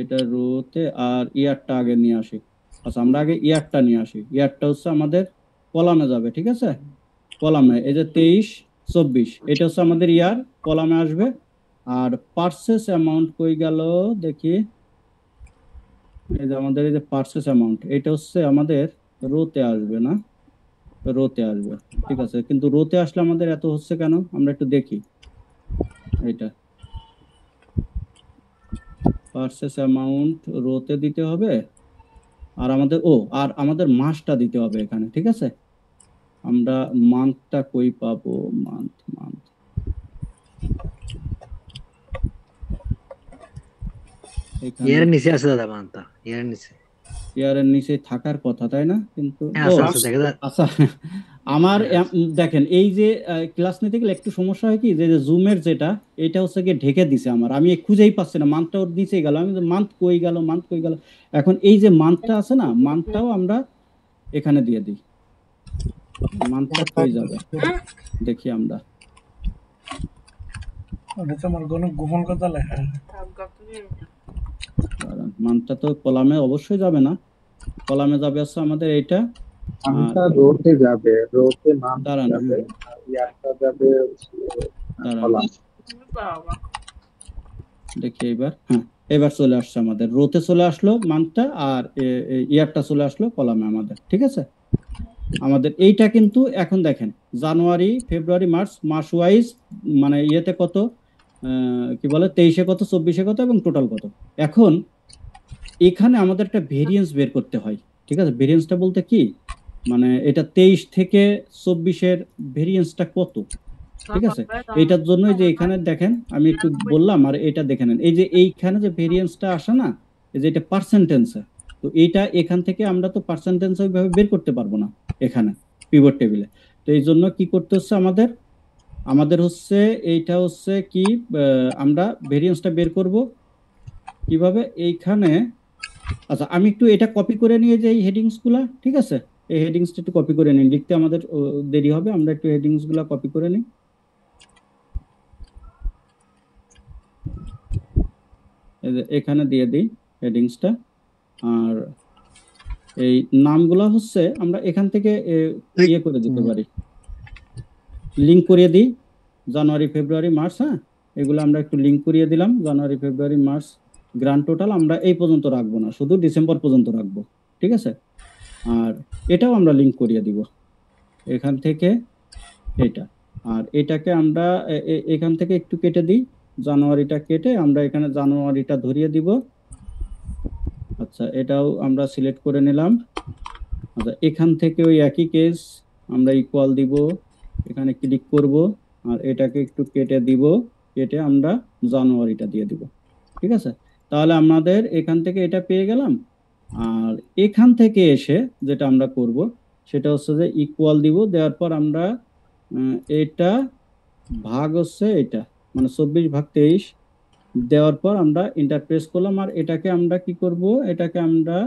এটা রোতে, আর ইয়ারটা আগে নিয়ে আসি। আচ্ছা, আমরা আগে ইয়ারটা নিয়ে আসি, ইয়ারটা হচ্ছে আমাদের কলামে যাবে, ঠিক আছে। কলামে এই যে 23-24 এটা হচ্ছে আমাদের ইয়ার, কলামে আসবে। আর পারচেস অ্যামাউন্ট কই গেল দেখি, এই যে আমাদের এই যে পারচেস অ্যামাউন্ট, এটা হচ্ছে আমাদের রোতে আসবে না, রোতে আসবে, ঠিক আছে। কিন্তু রোতে আসলে আমাদের এত হচ্ছে কেন, আমরা একটু দেখি। এটা পারচেস অ্যামাউন্ট রোতে দিতে হবে, আর আমাদের আর আমাদের মাসটা দিতে হবে এখানে, ঠিক আছে। আমরা মান্থটা কই পাবো, মান্থ এখানে এর নিচে আছে দাদা মানটা, এর নিচে। ইয়ারের নিচে থাকার কথা, তাই না? কিন্তু হ্যাঁ, ও আছে দেখা যায়। আচ্ছা, আমার হ্যাঁ, দেখেন এই যে ক্লাস নিতে গেলে একটু সমস্যা হয় কি, যে জুমের যেটা এটা হচ্ছে গিয়ে ঢেকে দিছে আমার, আমি খুঁজেই পাচ্ছি না, মান্থটা ওর নিচে গেল, আমি মান্থ কই গেল, মান্থ কই গেল। এখন এই যে মান্থটা আছে না, মান্থটাও আমরা এখানে দিয়ে দিই, মান্থটা কই যাবে দেখি আমরা। ওটা তো আমার কোনো গোপন কথা লেখা আছে। মান্থটা তো কলামে অবশ্যই যাবে না, কলামে যাবে হচ্ছে আমাদের এইটা। মানটা রোতে যাবে, রোতে মান দাঁড়ান, যাবে, আর ইয়ারটা যাবে দাঁড়ান কলাম। দেখি এবার, হ্যাঁ এবার চলে আসছে আমাদের রোতে চলে আসলো মান্থটা, আর ইয়ারটা চলে আসলো কলামে আমাদের, ঠিক আছে। আমাদের এইটা কিন্তু এখন দেখেন জানুয়ারি ফেব্রুয়ারি মার্চ মাস ওয়াইজ, মানে ইয়েতে কত কি বলে 23-এ কত, 24-এ কত এবং টোটাল কত। এখন এখানে আমাদের একটা ভেরিয়েন্স বের করতে হয়, ঠিক আছে। ভেরিয়েন্সটা বলতে কি, মানে এটা 23 থেকে 24-এর ভেরিয়েন্সটা কত, ঠিক আছে। এইটার জন্য যে এখানে দেখেন আমি একটু বললাম, আর এটা দেখে নেন, এই যে এইখানে যে ভেরিয়েন্সটা আসে না, এই যে এটা পার্সেন্টেন্সে, তো এইটা এখান থেকে আমরা তো পার্সেন্টেন্স ওইভাবে বের করতে পারবো না এখানে পিভট টেবিলে। তো এই জন্য কি করতে হচ্ছে আমাদের, আমাদের হচ্ছে এইটা হচ্ছে কি, আমরা ভেরিয়েন্সটা বের করব কিভাবে এইখানে। আচ্ছা আমি একটু এটা কপি করে নিয়ে যাই হেডিংসগুলা, ঠিক আছে। এই হেডিংসটা একটু কপি করে নিন, লিখতে আমাদের দেরি হবে, আমরা একটু হেডিংসগুলা কপি করে নিই। এখানে দিয়ে দিই হেডিংসটা, আর এই নামগুলা হচ্ছে আমরা এখান থেকে ইয়ে করে দিতে পারি, লিঙ্ক করিয়ে দিই জানুয়ারি ফেব্রুয়ারি মার্চ, হ্যাঁ এগুলো আমরা একটু লিঙ্ক করিয়ে দিলাম, জানুয়ারি ফেব্রুয়ারি মার্চ গ্র্যান্ড টোটাল আমরা এই পর্যন্ত রাখবো না, শুধু ডিসেম্বর পর্যন্ত রাখবো, ঠিক আছে। আর এটাও আমরা লিঙ্ক করিয়ে দিব এখান থেকে এটা, আর এটাকে আমরা এখান থেকে একটু কেটে দিই, জানুয়ারিটা কেটে আমরা এখানে জানুয়ারিটা ধরিয়ে দিব। আচ্ছা এটাও আমরা সিলেক্ট করে নিলাম। আচ্ছা এখান থেকে ওই একই কেস আমরা ইকুয়াল দিব, এখানে ক্লিক করব, আর এটাকে একটু কেটে দিব, কেটে আমরা জানুয়ারিটা দিয়ে দিব, ঠিক আছে। তাহলে আমাদের এখান থেকে এটা পেয়ে গেলাম। আর এখান থেকে এসে যেটা আমরা করব সেটা হচ্ছে যে ইকুয়াল দিব, দেওয়ার পর আমরা এটা ভাগ হচ্ছে এটা, মানে 24/23 দেওয়ার পর আমরা এন্টার প্রেস করলাম, আর এটাকে আমরা কি করব, এটাকে আমরা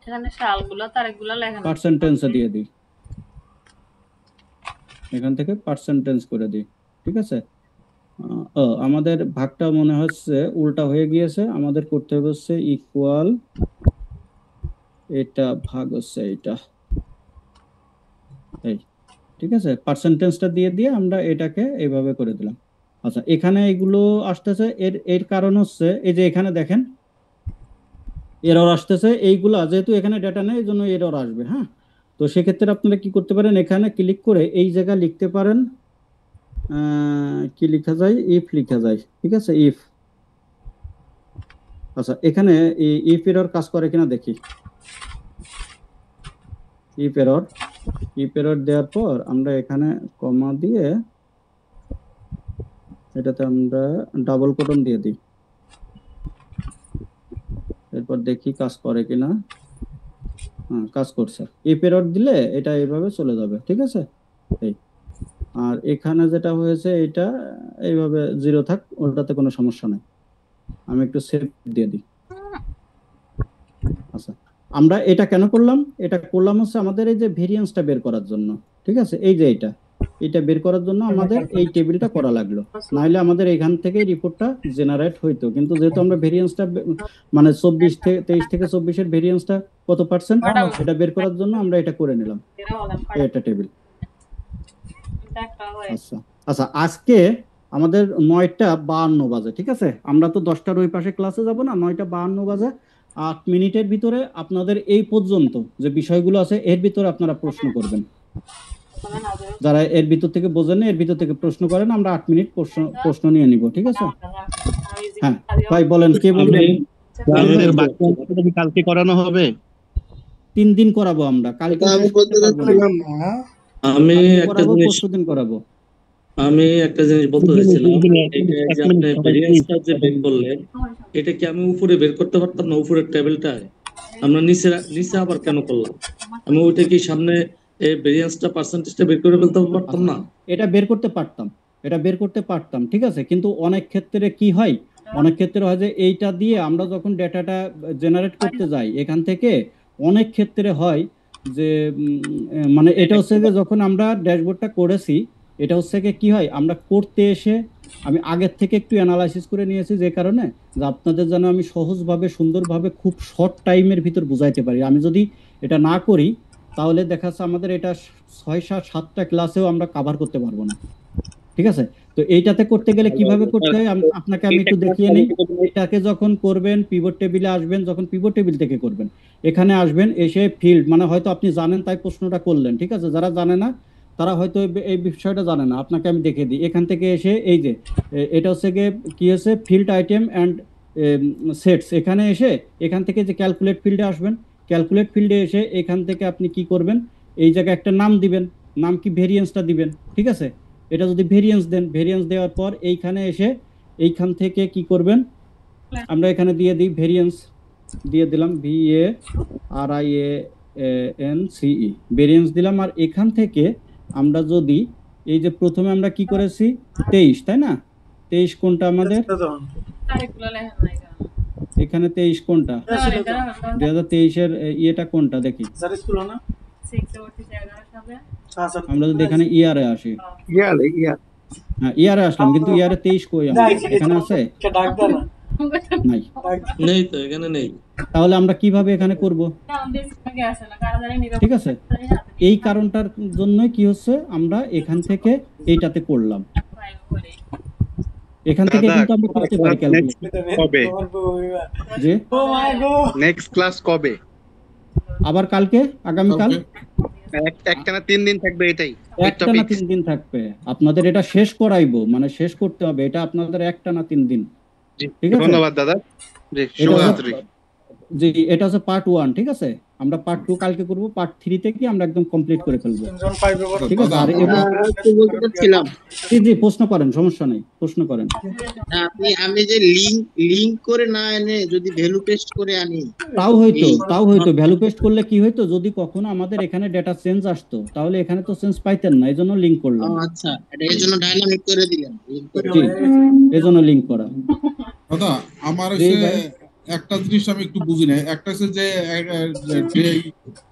এখানে সালগুলো তারিখগুলো লেখা আছে, পার্সেন্টেন্সে দিয়ে দিই, এখান থেকে পার্সেন্টেন্স করে দিই, ঠিক আছে। আমাদের ভাগটা মনে হচ্ছে উল্টা হয়ে গিয়েছে, আমাদের করতে হবে হচ্ছে ইকুয়াল, এটা ভাগ হচ্ছে এটা, এই ঠিক আছে। পার্সেন্টেজটা দিয়ে দিয়ে আমরা এটাকে এইভাবে করে দিলাম। আচ্ছা এখানে এগুলো আসতেছে, এর কারণ হচ্ছে এই যে এখানে দেখেন এরর আসতেছে, এইগুলা যেহেতু এখানে ডেটা নেই এই জন্য এরর আসবে, হ্যাঁ। তো সেক্ষেত্রে আপনারা কি করতে পারেন, এখানে ক্লিক করে এই জায়গা লিখতে পারেন, কি লেখা যায়, ইফ লেখা যায়, ঠিক আছে, ইফ। আচ্ছা এখানে ইফ এরর কাজ করে কিনা দেখি, ইফ এরর দেওয়ার পর আমরা এখানে কমা দিয়ে এটাতে আমরা ডাবল কোটন দিয়ে দিই, এরপর দেখি কাজ করে কিনা। হ্যাঁ কাজ করছে, ইফ এরর দিলে এটা এইভাবে চলে যাবে, ঠিক আছে। এই আর এখানে যেটা হয়েছে এটা এইভাবে 0 থাক, ওটাতে কোনো সমস্যা নাই, আমি একটু সেভ দিয়ে দিই। আচ্ছা আমরা এটা কেন করলাম, এটা করলাম হচ্ছে আমাদের এই যে ভেরিয়েন্সটা বের করার জন্য, ঠিক আছে। এই যে এটা বের করার জন্য আমাদের এই টেবিলটা করা লাগলো, নাহলে আমাদের এখান থেকে রিপোর্টটা জেনারেট হইতো, কিন্তু যেহেতু আমরা ভেরিয়েন্সটা মানে 23 থেকে 24-এর ভেরিয়েন্সটা কত পার্সেন্ট এটা বের করার জন্য আমরা এটা করে নিলাম, এটা টেবিল। আচ্ছা আচ্ছা আজকে আমাদের 9:52 বাজে, ঠিক আছে। আমরা তো 10টার ওই পাশে ক্লাসে যাব না, 9:52 বাজে, 8 মিনিটের ভিতরে আপনাদের এই পর্যন্ত যে বিষয়গুলো আছে এর ভিতরে আপনারা প্রশ্ন করবেন, যারা এর ভিতর থেকে বোঝেন না এর ভিতর থেকে প্রশ্ন করেন, আমরা 8 মিনিট প্রশ্ন নিয়ে নিব, ঠিক আছে। হ্যাঁ ভাই বলেন, কে বলবেন? কালকে করানো হবে, 3 দিন করাবো আমরা, কালকে আমি বলতে চাচ্ছিলাম আমি একটা জিনিস পরশুদিন করাবো। আমি একটা জিনিস বলতে চাইছিলাম, এটা যে আপনি ভেরিয়েন্সটা যে বের করলেন, এটা কি আমি উপরে বের করতে পারতাম না? উপরের টেবিলটায় আমরা নিচে নিচে আবার কেন করলাম? আমি ওইটা কি সামনে ভেরিয়েন্সটা পার্সেন্টেজটা বের করে ফেলতে পারতাম না? এটা বের করতে পারতাম, এটা বের করতে পারতাম, ঠিক আছে, কিন্তু অনেক ক্ষেত্রে কি হয়, অনেক ক্ষেত্রে হয় যে এইটা দিয়ে আমরা যখন ডেটাটা জেনারেট করতে যাই এখান থেকে অনেক ক্ষেত্রে হয় যে মানে এটা হচ্ছে যে যখন আমরা ড্যাশবোর্ডটা করেছি এটা হচ্ছে যে কি হয় আমরা করতে এসে আমি আগের থেকে একটু অ্যানালাইসিস করে নিয়েছি যে কারণে যে আপনাদের যেন আমি সহজভাবে সুন্দরভাবে খুব শর্ট টাইমের ভিতর বুঝাইতে পারি। আমি যদি এটা না করি তাহলে দেখা যাচ্ছে আমাদের এটা 6-7টা ক্লাসেও আমরা কভার করতে পারবো না, ঠিক আছে। তো এইটাতে করতে গেলে কিভাবে করতে হয় আপনাকে আমি একটু দেখিয়ে নিই। এটাকে যখন করবেন পিভট টেবিলে আসবেন, যখন পিভট টেবিল থেকে করবেন এখানে আসবেন, এসে ফিল্ড মানে হয়তো আপনি জানেন তাই প্রশ্নটা করলেন, ঠিক আছে, যারা জানে না তারা হয়তো এই বিষয়টা জানে না, আপনাকে আমি দেখিয়ে দিই। এখান থেকে এসে এই যে এটা হচ্ছে গিয়ে কি আছে ফিল্ড আইটেম অ্যান্ড সেটস, এখানে এসে এখান থেকে যে ক্যালকুলেট ফিল্ডে আসবেন, ক্যালকুলেট ফিল্ডে এসে এখান থেকে আপনি কি করবেন এই জায়গায় একটা নাম দিবেন, নাম কি ভেরিয়েন্সটা দিবেন, ঠিক আছে। এটা যদি ভেরিয়েন্স দেন, ভেরিয়েন্স দেওয়ার পর এইখানে এসে এইখান থেকে কি করবেন আমরা এখানে দিয়ে দিই ভেরিয়েন্স দিয়ে দিলাম VARIANCE ভেরিয়েন্স দিলাম। আর এখান থেকে আমরা যদি এই যে প্রথমে আমরা কি করেছি 23 তাই না, 23 কোনটা আমাদের এখানে 23 কোনটা 2023-এর ইয়েটা কোনটা দেখি আমরা যদি এখানে ইয়ারে আসি, হ্যাঁ ইয়ারে আসলাম কিন্তু ইয়ারে 23 কই আমাদের এখানে আছে নাই, নেই তো, এখানে নেই। তাহলে আমরা কিভাবে এখানে করব, ঠিক আছে। এই কারণটার জন্যই কি হচ্ছে আমরা এখান থেকে এইটাতে করলাম, এখান থেকে কিন্তু আমরা করতে পারি ক্যালকুলেট। কবে যে নেক্সট ক্লাস কবে? আবার কালকে, আগামী কাল একটা না 3 দিন থাকবে, এটাই একটা না 3 দিন থাকবে। আপনাদের এটা শেষ করাইবো মানে শেষ করতে হবে, এটা আপনাদের একটা না 3 দিন, ঠিক আছে। ধন্যবাদ দাদা, জি শুভরাত্রি। জি এটা হচ্ছে পার্ট 1, ঠিক আছে। আমরা পার্ট 2 কালকে করব, পার্ট 3 থেকে আমরা একদম কমপ্লিট করে ফেলবো, ঠিক আছে। আর বলতে চাচ্ছিলাম, জি প্রশ্ন করেন, সমস্যা নেই, প্রশ্ন করেন। আমি যে লিংক করে না এনে যদি ভ্যালু পেস্ট করে আনি তাও হয়তো ভ্যালু পেস্ট করলে কি হইতো যদি কখনো আমাদের এখানে ডেটা চেঞ্জ আসতো তাহলে এখানে তো চেঞ্জ পাইতেন না, এজন্য লিংক করলাম। আচ্ছা, এটা এর জন্য ডাইনামিক করে দিলেন, জি এজন্য লিংক করা। দাদা আমার হচ্ছে একটা জিনিস আমি একটু বুঝি না, একটা হচ্ছে যে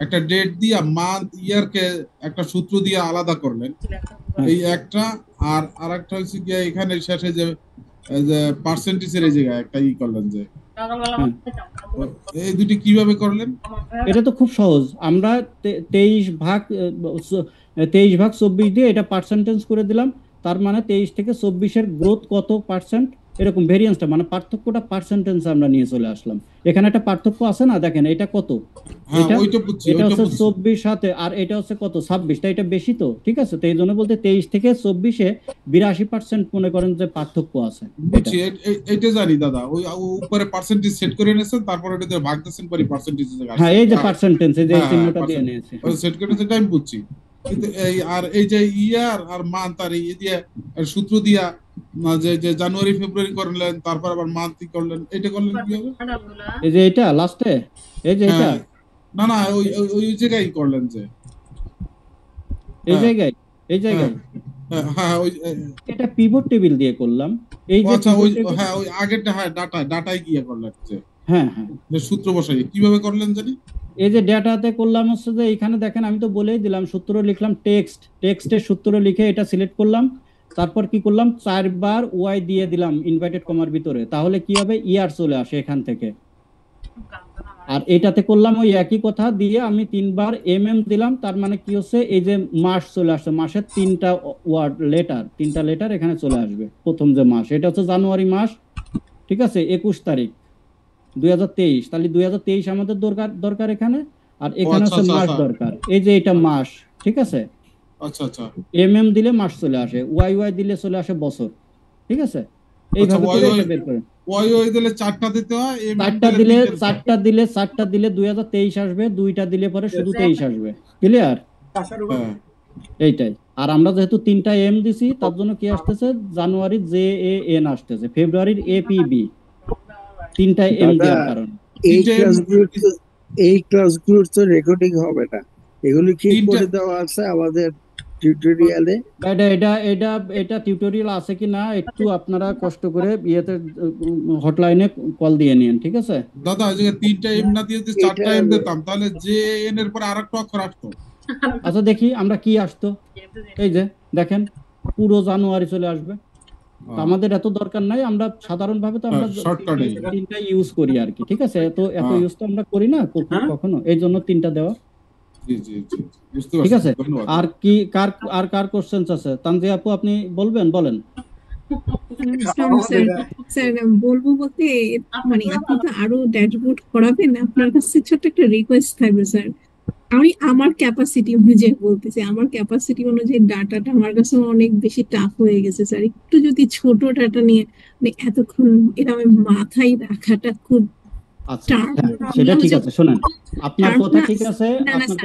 একটা ডেট দিয়া মান্থ ইয়ারকে একটা সূত্র দিয়ে আলাদা করলেন এই একটা, আর আরেকটা হচ্ছে গিয়ে এখানে শেষে যে পার্সেন্টেজের এই জায়গায় একটা ই করলেন যে এই দুটি কিভাবে করলেন? এটা তো খুব সহজ, আমরা 23/24 দিয়ে এটা পার্সেন্টেজ করে দিলাম, তার মানে 23 থেকে 24-এর গ্রোথ কত পার্সেন্ট এরকম ভেরিয়েন্সটা মানে পার্থক্যটা পার্সেন্টেজ আমরা নিয়ে চলে আসলাম। এখানে একটা পার্থক্য আছে না, দেখেন এটা কত, এটা হচ্ছে 24 সাথে আর এটা হচ্ছে কত 26, টা এটা বেশি তো, ঠিক আছে। তো এই জন্য বলতে 23 থেকে 24-এ 82% মনে করেন যে পার্থক্য আছে। বুঝছি, এটা জানি দাদা, ওই উপরে পার্সেন্টেজ সেট করে নিয়েছেন তারপর এটা দিয়ে ভাগ দিয়েছেন পরে পার্সেন্টেজ হ্যাঁ এই যে পার্সেন্টেজ এই যে চিহ্নটা দিয়ে নিয়েছে ওই সেট করে নিয়েছেন, আমি বুঝছি। কিন্তু এই আর এই যে ইয়ার আর মান্থ আর এই দিয়ে সূত্র দিয়া যে জানুয়ারি ফেব্রুয়ারি করলেন তারপর আবার মান্থলি করলেন, এটা করলেন কিভাবে? এই যে এটা লাস্টে এই যে এটা না না ওই জায়গায় করলেন যে এই জায়গায় হ্যাঁ ওই এটা পিভট টেবিল দিয়ে করলাম। এই যে আচ্ছা ওই হ্যাঁ ওই আগেরটা হ্যাঁ ডাটায় গিয়ে করলেন যে হ্যাঁ সূত্র বসাই কিভাবে করলেন জানি। এই যে ডেটাতে করলাম হচ্ছে যে এখানে দেখেন আমি তো বলেই দিলাম সূত্র লিখলাম, টেক্সটের সূত্র লিখে এটা সিলেক্ট করলাম, তারপর কি করলাম 4 বার ওয়াই দিয়ে দিলাম ইনভার্টেড কমার ভিতরে, তাহলে কি হবে ইয়ার চলে আসে এখান থেকে। আর এটাতে করলাম ওই একই কথা দিয়ে আমি 3 বার দিলাম, তার মানে কি হচ্ছে এই যে মাস চলে আসছে, মাসের 3টা লেটার এখানে চলে আসবে। প্রথম যে মাস এটা হচ্ছে জানুয়ারি মাস, ঠিক আছে 21 তারিখ 2023, তাহলে 2023 আমাদের দরকার এখানে, আর এখানে হচ্ছে মাস দরকার, এই যে এটা মাস, ঠিক আছে। আচ্ছা আচ্ছা দিলে মাস চলে আসে, ওয়াই দিলে চলে আসে বছর, ঠিক আছে। এইভাবে করে এটা বের করেন। ওয়াই দিলে 4টা দিতে হয়, 4টা দিলে 2023 আসবে, 2টা দিলে পরে শুধু 23 আসবে, ক্লিয়ার? এইটাই। আর আমরা যেহেতু 3টা এম দিছি, তার জন্য কি আসতেছে, জানুয়ারির JAN আসতেছে, ফেব্রুয়ারির APB, 3টা এম দাদা দেওয়ার কারণে। এই ক্লাসগুলোর তো রেকর্ডিং হবে না, এগুলি কি করে দেওয়া আছে আমাদের টিউটোরিয়ালে? এটা টিউটোরিয়াল আছে কি না একটু আপনারা কষ্ট করে ইয়েতে হটলাইনে কল দিয়ে নিন, ঠিক আছে? দাদা ওই জায়গায় 3টা এম না দিয়ে যদি 4টা এম দিতাম তাহলে JN এর পরে আরেকটা অক্ষর আসতো। আচ্ছা দেখি আমরা কি আসতো, এই যে দেখেন পুরো জানুয়ারি চলে আসবে। তো আমাদের এত দরকার নাই, আমরা সাধারণভাবে তো আমরা শর্টকাটে 3টা ইউজ করি আর কি, ঠিক আছে? এত ইউজ তো আমরা করি না কখনো, এই জন্য 3টা দেওয়া। জি জি জি বুঝতে ঠিক পারছি, আছে। ধন্যবাদ। আর কি কার কোশ্চেন আছে? তানজিয়া আপু আপনি বলেন। স্যার বলবো বলতে মানে আপনি তো আরো ড্যাশবোর্ড করাবেন, আপনার কাছে ছোট্ট একটা রিকোয়েস্ট থাকবে স্যার। আমি আমার ক্যাপাসিটি অনুযায়ী বলতেছি, আমার ক্যাপাসিটি অনুযায়ী ডাটাটা আমার কাছে অনেক বেশি টাফ হয়ে গেছে স্যার। একটু যদি ছোট ডাটা নিয়ে মানে এতক্ষণ এটা আমি মাথায় রাখাটা খুব আচ্ছা সেটা ঠিক আছে। শুনেন, আপনার কথা ঠিক আছে,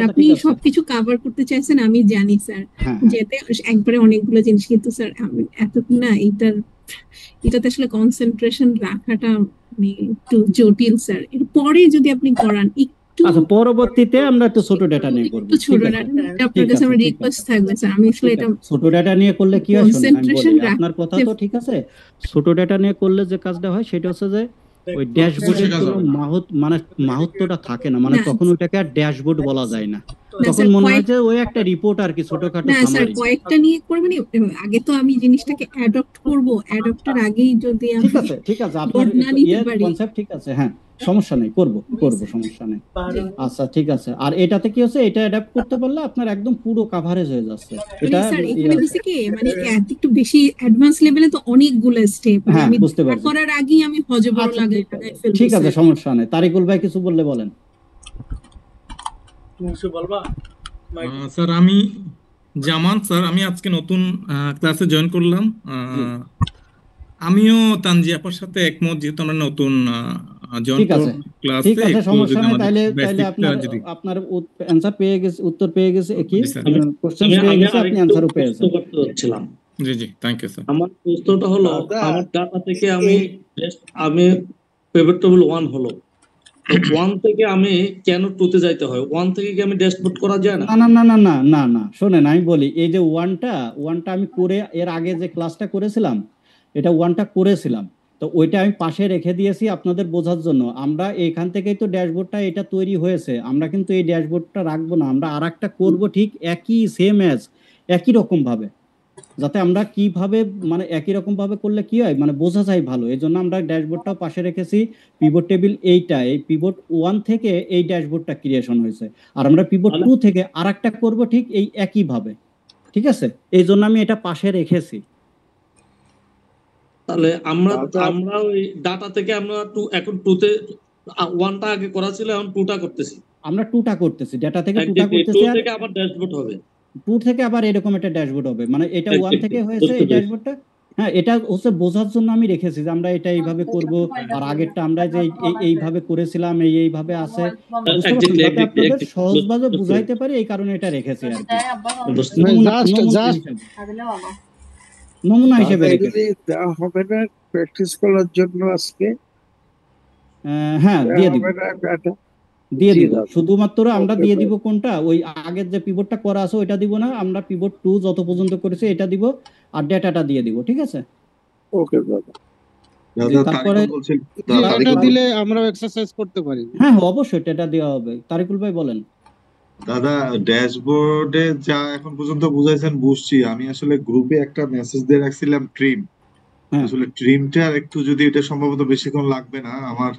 আপনি সবকিছু কভার করতে চাইছেন আমি জানি স্যার, যেতে একবারে অনেকগুলো জিনিস, কিন্তু স্যার এত না এটাতে আসলে কনসেন্ট্রেশন রাখাটা মানে একটু জটিল স্যার। এরপরে যদি আপনি করান আচ্ছা, পরবর্তীতে আমরা একটু ছোট ডেটা নিয়ে করব। ছোট ডাটা আপনার কাছে আমার রিকোয়েস্ট থাকবে স্যার। আমি আসলে এটা ছোট ডেটা নিয়ে করলে কি হয় শুনুন, আমি বলি, আপনার কথা তো ঠিক আছে। ছোট ডেটা নিয়ে করলে যে কাজটা হয় সেটা হচ্ছে যে ওই ড্যাশবোর্ডের কোনো মাহাত্ম্যটা থাকে না, মানে তখন ওইটাকে আর ড্যাশবোর্ড বলা যায় না, তখন মনে হয় যে ওই একটা রিপোর্ট আর কি, ছোটখাটো না স্যার সামারি। কয়েকটা নিয়ে করবেন, আগে তো আমি জিনিসটাকে অ্যাডপ্ট করব, অ্যাডপ্টের আগেই যদি আমি ঠিক আছে আপনার কনসেপ্ট ঠিক আছে, হ্যাঁ সমস্যা নেই, করব সমস্যা নেই। আচ্ছা ঠিক আছে। আর এটাতে কি হচ্ছে, এটা অ্যাডাপ্ট করতে পারলে আপনার একদম পুরো কভারেজ হয়ে যাচ্ছে। এটা স্যার এখানে হচ্ছে কি মানে একটু বেশি অ্যাডভান্স লেভেলে তো অনেকগুলো স্টেপ, আমি বুঝতে পারছি। করার আগেই আমি হজবড় লাগাই ফেলবো। ঠিক আছে সমস্যা নেই। তারিকুল ভাই কিছু বললে বলেন। কিছু বলবা? স্যার আমি জামান স্যার, আমি আজকে নতুন ক্লাসে জয়েন করলাম। আমিও তানজিয়া আপার সাথে একমত, যেহেতু আমরা নতুন ঠিক আছে সমস্যা নেই। তাইলে আপনার অ্যানসার পেয়ে গেছে, উত্তর পেয়ে গেছে, কি কোশ্চেন পেয়ে গেছে, আপনি অ্যানসারও পেয়েছেন। জি জি থ্যাংক ইউ স্যার। আমার প্রশ্নটা হলো, আমার ডাটা থেকে আমি পিভট টেবিল 1 হলো, 1 থেকে আমি কেন 2 তে যাইতে হয়? 1 থেকে কি আমি ড্যাশবোর্ড করা যায় না? না শোনেন, আমি বলি, এই যে ওয়ানটা আমি করে এর আগে যে ক্লাসটা করেছিলাম, এটা 1টা করেছিলাম, তো ওইটা আমি পাশে রেখে দিয়েছি আপনাদের বোঝার জন্য। আমরা এখান থেকেই তো ড্যাশবোর্ডটা এটা তৈরি হয়েছে, আমরা কিন্তু এই ড্যাশবোর্ডটা রাখবো না, আমরা আরেকটা করব ঠিক একই সেম একই রকম ভাবে, যাতে আমরা কিভাবে মানে একই রকম ভাবে করলে কি হয় মানে বোঝা যায় ভালো। এই জন্য আমরা ড্যাশবোর্ডটাও পাশে রেখেছি। পিভট টেবিল এই পিভট 1 থেকে এই ড্যাশবোর্ডটা ক্রিয়েশন হয়েছে, আর আমরা পিভট 2 থেকে আরেকটা করব ঠিক এই একই ভাবে, ঠিক আছে? এই জন্য আমি এটা পাশে রেখেছি। তাহলে আমরা ওই ডাটা থেকে আমরা এখন 2 তে 1টা আগে করা ছিল, এখন 2টা করতেছি। আমরা 2টা করতেছি, ডাটা থেকে 2টা করতেছি, 2 থেকে আবার ড্যাশবোর্ড হবে, 2 থেকে আবার এরকম একটা ড্যাশবোর্ড হবে, মানে এটা 1 থেকে হয়েছে এই ড্যাশবোর্ডটা। হ্যাঁ, এটা হচ্ছে বোঝার জন্য আমি রেখেছি যে আমরা এটা এইভাবে করব, আর আগেরটা আমরা যে এইভাবে করেছিলাম এইভাবে আছে, আপনাদের সহজভাবে বুঝাইতে পারি, এই কারণে এটা রেখেছি আর কি, নমুনা হিসেবে রেখেছি। হবে না প্র্যাকটিস করার জন্য আজকে? হ্যাঁ দিয়ে দিব শুধুমাত্র আমরা দিয়ে দিব কোনটা, ওই আগের যে পিভটটা করা আছে ওইটা দিব না, আমরা পিভট 2 যত পর্যন্ত করেছে এটা দিব, আর ডেটাটা দিয়ে দিব, ঠিক আছে? ওকে দাদা। তারপরে ডেটা দিলে আমরা এক্সারসাইজ করতে পারি। হ্যাঁ অবশ্যই ডেটা দেওয়া হবে। তারিকুল ভাই বলেন। দাদা ড্যাশবোর্ডে যা এখন পর্যন্ত বুঝাইছেন বুঝছি, আমি আসলে গ্রুপে একটা মেসেজ দিয়ে রাখছিলাম ট্রিম, আসলে ট্রিমটা একটু যদি, এটা সম্ভবত বেশিক্ষণ লাগবে না আমার,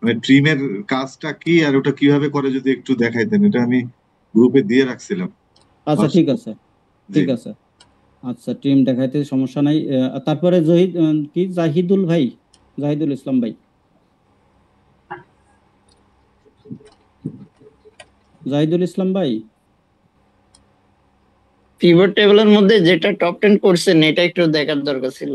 মানে ট্রিমের কাজটা কি আর ওটা কিভাবে করে যদি একটু দেখাইতেন, এটা আমি গ্রুপে দিয়ে রাখছিলাম। আচ্ছা ঠিক আছে আচ্ছা ট্রিম দেখাইতে সমস্যা নাই। তারপরে জাহিদুল ইসলাম ভাই, পিভট টেবিলের মধ্যে যেটা টপ 10 করছেন এটা একটু দেখার দরকার ছিল।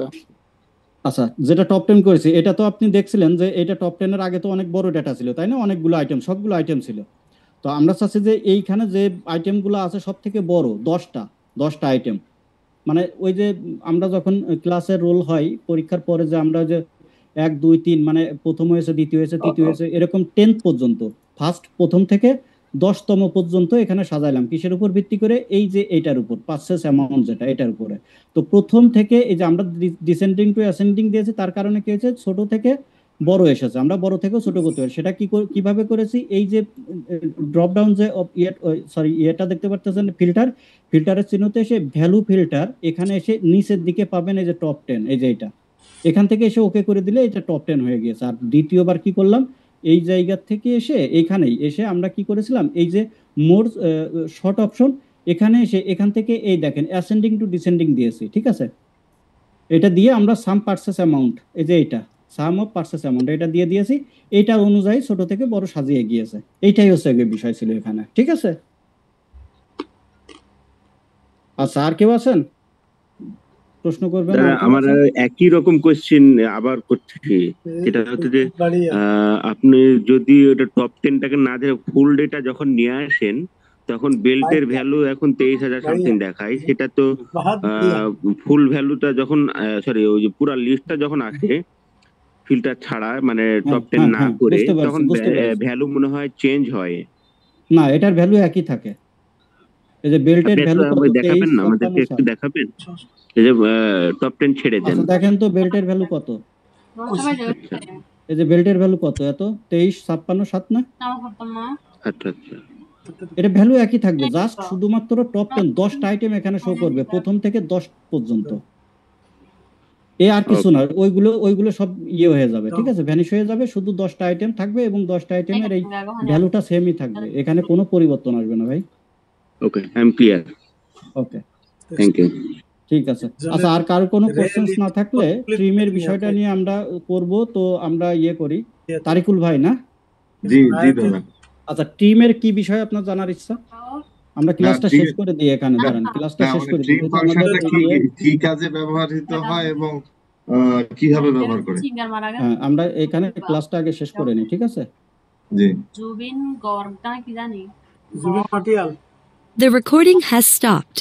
আচ্ছা যেটা টপ 10 করেছি এটা তো আপনি দেখছিলেন যে এটা টপ 10 এর আগে তো অনেক বড় ডেটা ছিল, তাই না? অনেকগুলো আইটেম, সবগুলো আইটেম ছিল। তো আমরা চাচ্ছি যে এইখানে যে আইটেমগুলো আছে সব থেকে বড় 10টা আইটেম। মানে ওই যে আমরা যখন ক্লাসের রোল হয় পরীক্ষার পরে যে আমরা যে 1 2 3 মানে প্রথম হয়েছে, দ্বিতীয় হয়েছে, তৃতীয় হয়েছে, এরকম 10th পর্যন্ত, ফার্স্ট প্রথম থেকে 10তম পর্যন্ত এখানে সাজাইলাম। কিসের উপর ভিত্তি করে? এই যে এইটার উপর, পারচেস অ্যামাউন্ট যেটা, এটার উপরে। তো প্রথম থেকে এই যে আমরা ডিসেন্ডিং টু অ্যাসেন্ডিং দিয়েছি, তার কারণে কি হয়েছে, ছোট থেকে বড় এসেছে, আমরা বড় থেকেও ছোট করতে পারি। সেটা কিভাবে করেছি, এই যে ড্রপ ডাউন যে এটা দেখতে পাচ্ছেন, ফিল্টারের চিহ্নতে এসে ভ্যালু ফিল্টার, এখানে এসে নিচের দিকে পাবেন এই যে টপ 10, এই যে এটা, এখান থেকে এসে ওকে করে দিলে এটা টপ 10 হয়ে গিয়েছে। আর দ্বিতীয়বার কি করলাম, এই জায়গা থেকে এসে এইখানেই এসে আমরা কি করেছিলাম, এই যে মোর শর্ট অপশন, এখানে এসে এখান থেকে এই দেখেন অ্যাসেন্ডিং টু ডিসেন্ডিং দিয়েছি, ঠিক আছে। এটা দিয়ে আমরা সাম পারচেস অ্যামাউন্ট, এই যে এটা সাম অফ পারচেস অ্যামাউন্ট, এটা দিয়ে দিয়েছি। এইটা অনুযায়ী ছোট থেকে বড় সাজিয়ে গিয়েছে। এইটাই হচ্ছে বিষয় ছিল এখানে, ঠিক আছে। আচ্ছা, আর কেউ আছেন প্রশ্ন করবেন? আমার একই রকম কোশ্চেন আবার করছি, সেটা হচ্ছে যে আপনি যদি ওটা টপ 10টাকে না ধরে ফুল ডেটা যখন নিয়ে আসেন, তখন বেল্টের ভ্যালু এখন 23,000 সামথিং দেখায়। সেটা তো ফুল ভ্যালুটা যখন সরি ওই যে পুরো লিস্টটা যখন আসে ফিল্টার ছাড়া, মানে টপ 10 না করে, তখন ভ্যালু মনে হয় চেঞ্জ হয়। না, এটার ভ্যালু একই থাকে। এই যে বেল্টের ভ্যালু দেখাবেন না আমাদেরকে, একটু দেখাবেন? এই যে টপ 10 ছেড়ে দেন, দেখেন তো বেল্টের ভ্যালু কত। এই যে বেল্টের ভ্যালু কত, এত 23 56 7 না? আচ্ছা আচ্ছা, এটা ভ্যালু একই থাকবে, জাস্ট শুধুমাত্র টপ 10 10টা আইটেম এখানে শো করবে, প্রথম থেকে 10 পর্যন্ত। আর কিছু না, ওইগুলো সব ইয়ে হয়ে যাবে, ঠিক আছে, ভ্যানিশ হয়ে যাবে। শুধু 10টা আইটেম থাকবে এবং 10টা আইটেমের এই ভ্যালুটা সেমই থাকবে, এখানে কোনো পরিবর্তন আসবে না ভাই। Okay, I am clear. Okay, thank you. ঠিক আছে। আচ্ছা, আর কারো কোনো কোশ্চেনস না থাকলে ট্রিমের বিষয়টা নিয়ে আমরা করব। তো আমরা ইয়ে করি, তারিকুল ভাই না? জি জি দাদা। আচ্ছা, ট্রিমের কি বিষয় আপনার জানার ইচ্ছা? আমরা ক্লাসটা শেষ করে দিই এখানে, দাঁড়ান ক্লাসটা শেষ করে দিই। কি কাজে ব্যবহৃত হয় এবং কিভাবে ব্যবহার করে, হ্যাঁ, আমরা এখানে ক্লাসটা আগে শেষ করে নিই, ঠিক আছে? জি। জুবিন গর্গটা কি জানি? জুবিন পাটিয়াল। The recording has stopped.